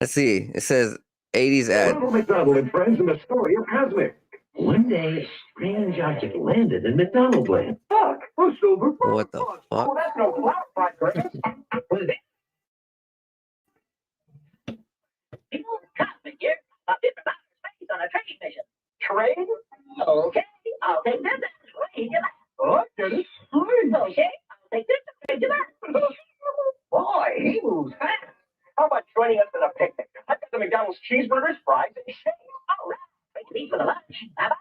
Speaker 2: see. It says 80s ad.
Speaker 5: Ronald McDonald and friends and the story of Cosmic. One day, a strange object landed in McDonald land. Fuck! A silver
Speaker 2: What the fuck?
Speaker 5: Oh, that's no flower pot, Chris. What is it? People, Cosmic here. A different outer space on a trade mission. Trade? Okay, I'll take this and trade you that. Oh, get it? Okay, I'll take this and trade you that. Boy, he moves fast. How about joining us at a picnic? I've got the McDonald's cheeseburgers, fries, and shakes. All right, take me for the lunch. Bye-bye.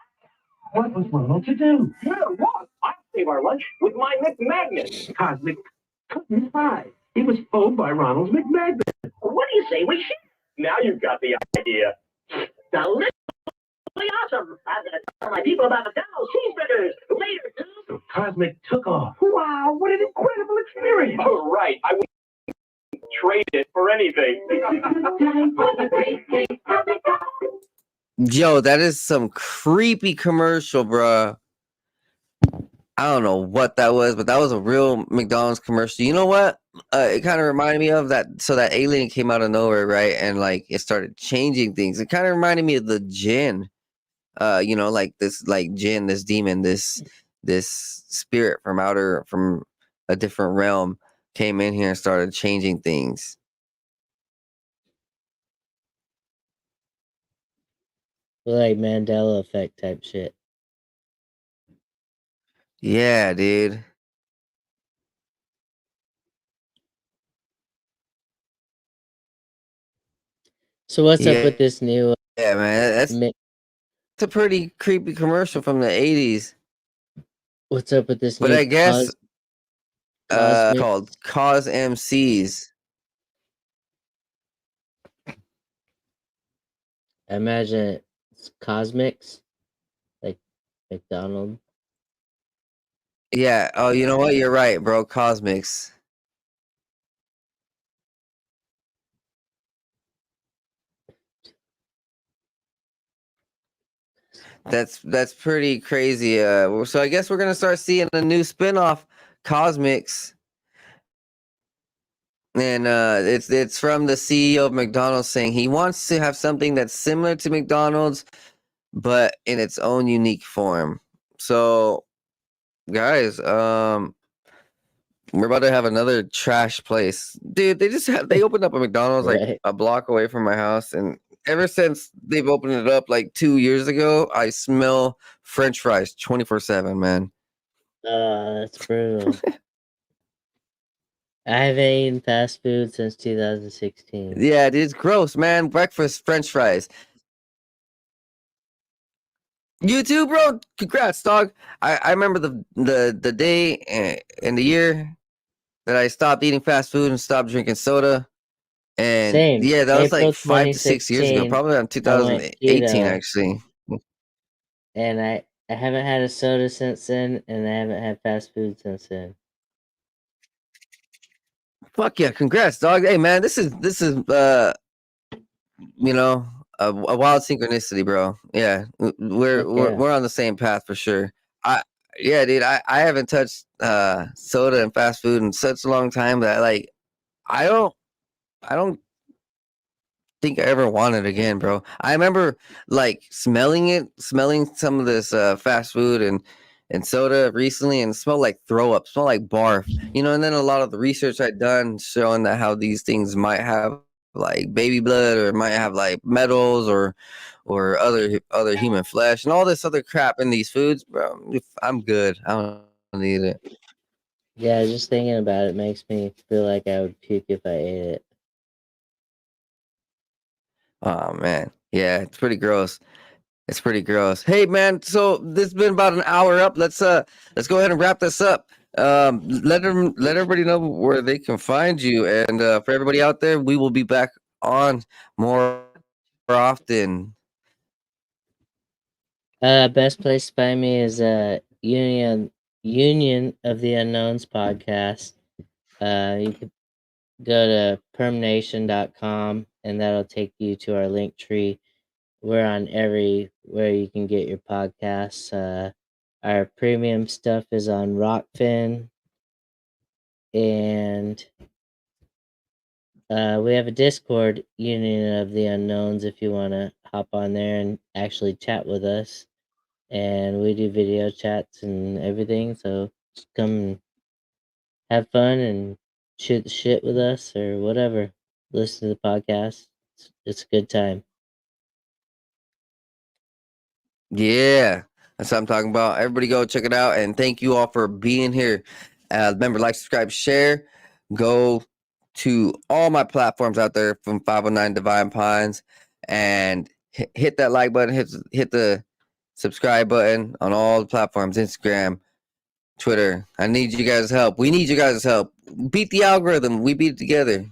Speaker 5: What was Ronald to do? Sure, what? I'll save our lunch with my McMagnet. Cosmic couldn't buy. It was owned by Ronald's McMagnet. What do you say we share? Now you've got the idea. Deliciously awesome. I'm going to tell my people about McDonald's cheeseburgers later, too. So Cosmic took off. Wow, what an incredible experience. Oh, right. I would trade it for anything.
Speaker 2: Yo, that is some creepy commercial, bruh. I don't know what that was, but that was a real McDonald's commercial. You know what? It kind of reminded me of that. So that alien came out of nowhere, right? And like it started changing things. It kind of reminded me of the Jinn. Like this, like Jinn, this demon, this spirit from a different realm came in here and started changing things.
Speaker 3: Like Mandela effect type shit.
Speaker 2: Yeah, dude.
Speaker 3: So what's up
Speaker 2: Yeah,
Speaker 3: with this new
Speaker 2: yeah, man. That's
Speaker 3: mi-
Speaker 2: a pretty creepy commercial from the '80s.
Speaker 3: what's up with this
Speaker 2: But
Speaker 3: new
Speaker 2: I guess
Speaker 3: cosmic?
Speaker 2: called Cause MCs.
Speaker 3: I imagine it's cosmics, like McDonald.
Speaker 2: Yeah. Oh, you know what? You're right, bro. Cosmics. That's pretty crazy. So I guess we're gonna start seeing a new spinoff, Cosmics, and it's from the CEO of McDonald's saying he wants to have something that's similar to McDonald's, but in its own unique form. So, guys, we're about to have another trash place, dude. They opened up a McDonald's like
Speaker 3: Right.
Speaker 2: a block away from my house, and ever since they've opened it up like 2 years ago, I smell French fries 24/7, man.
Speaker 3: That's brutal. I haven't eaten fast food since 2016.
Speaker 2: Yeah, dude, it's gross, man. Breakfast French fries. You too, bro. Congrats, dog. I remember the day and the year that I stopped eating fast food and stopped drinking soda. And
Speaker 3: Same.
Speaker 2: yeah, that was like
Speaker 3: April
Speaker 2: 5 to 6 years ago,
Speaker 3: 2016,
Speaker 2: probably around
Speaker 3: I went
Speaker 2: 2018,
Speaker 3: keto,
Speaker 2: actually.
Speaker 3: and I haven't had a soda since then, and I haven't had fast food since then.
Speaker 2: Fuck yeah, congrats, dog. Hey man, this is you know a wild synchronicity, bro. Yeah, we're
Speaker 3: Fuck
Speaker 2: we're
Speaker 3: yeah.
Speaker 2: we're on the same path for sure. I Yeah, dude. I haven't touched soda and fast food in such a long time that like I don't I don't think I ever wanted it again, bro. I remember like smelling some of this fast food and soda recently, and it smelled like throw up, smelled like barf, And then a lot of the research I'd done showing that how these things might have like baby blood or might have like metals or other human flesh and all this other crap in these foods, bro. I'm good. I don't need it.
Speaker 3: Yeah, just thinking about it makes me feel like I would puke if I ate it.
Speaker 2: Oh man, yeah, it's pretty gross. It's pretty gross. Hey man, so this has been about an hour up. Let's go ahead and wrap this up. Let everybody know where they can find you, and for everybody out there, we will be back on more often.
Speaker 3: Best place to find me is Union of the Unknowns podcast. You can go to permnation.com and that'll take you to our link tree. We're on everywhere you can get your podcasts. Our premium stuff is on Rockfin, and we have a Discord, Union of the Unknowns, if you want to hop on there and actually chat with us. And we do video chats and everything, so just come and have fun and shoot the shit with us or whatever. Listen to the podcast. It's a good time.
Speaker 2: Yeah, that's what I'm talking about. Everybody go check it out, and thank you all for being here. Remember, like, subscribe, share. Go to all my platforms out there from 509 Divine Pines, and hit that like button. Hit the subscribe button on all the platforms: Instagram, Twitter. I need you guys' help. We need you guys' help. Beat the algorithm. We beat it together.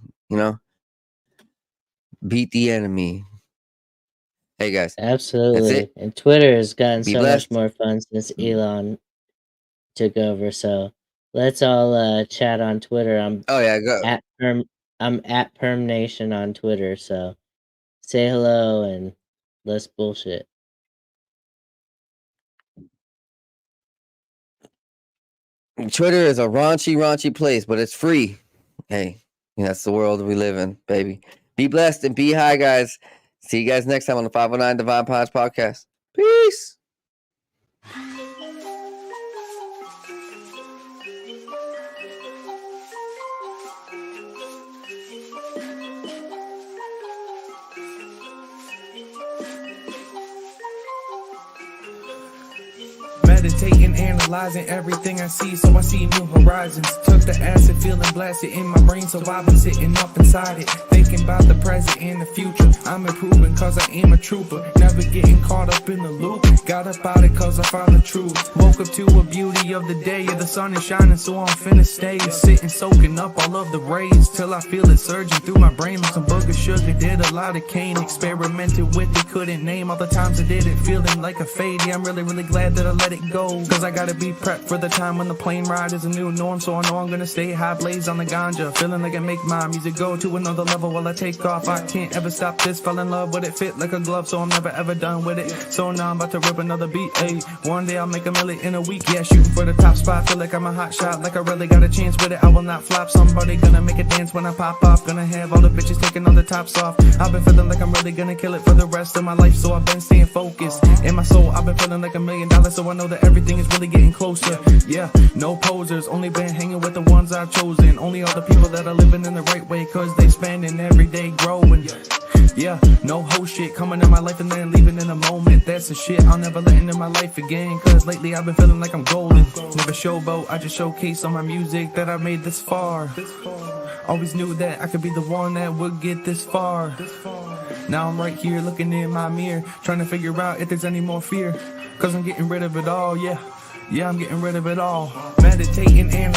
Speaker 2: Beat the enemy. Hey guys, that's
Speaker 3: Absolutely.
Speaker 2: it.
Speaker 3: And Twitter has gotten
Speaker 2: Be
Speaker 3: so much
Speaker 2: blessed.
Speaker 3: more fun since Elon took over. So let's all chat on Twitter.
Speaker 2: Oh yeah, go.
Speaker 3: I'm at Perm Nation on Twitter. So say hello and let's bullshit.
Speaker 2: Twitter is a raunchy place, but it's free. Hey, that's the world we live in, baby. Be blessed and be high, guys. See you guys next time on the 509 Divine Pies podcast. Peace.
Speaker 6: Meditating, analyzing everything I see, so I see new horizons. Took the acid, feeling blasted in my brain, so I've been sitting up inside it, thinking about the present and the future. I'm improving cause I am a trooper, never getting caught up in the loop. Got up out it cause I found the truth. Woke up to a beauty of the day, the sun is shining, so I'm finna stay. Sitting, soaking up all of the rays, till I feel it surging through my brain like some booger sugar. Did a lot of cane, experimented with it, couldn't name all the times I did it, feeling like a fade. Yeah, I'm really glad that I let it go, cause I gotta be prepped for the time when the plane ride is a new norm. So I know I'm gonna stay high, blaze on the ganja, feeling like I make my music go to another level while I take off. I can't ever stop this, fell in love with it, fit like a glove, so I'm never ever done with it. So now I'm about to rip another beat, ayy. One day I'll make a million in a week, yeah, shooting for the top spot. Feel like I'm a hot shot, like I really got a chance with it. I will not flop, somebody gonna make it dance when I pop off. Gonna have all the bitches taking all the tops off. I've been feeling like I'm really gonna kill it for the rest of my life, so I've been staying focused. In my soul, I've been feeling like $1 million, so I know that everything is really getting closer. Yeah, no posers, only been hanging with the ones I've chosen. Only all the people that are living in the right way, cause they spending every day growing. Yeah, no whole shit coming in my life and then leaving in a moment. That's the shit I'll never let into my life again, cause lately I've been feeling like I'm golden. Never showboat, I just showcase on my music that I made this far. Always knew that I could be the one that would get this far. Now I'm right here looking in my mirror, trying to figure out if there's any more fear, cause I'm getting rid of it all, yeah, I'm getting rid of it all. Meditating and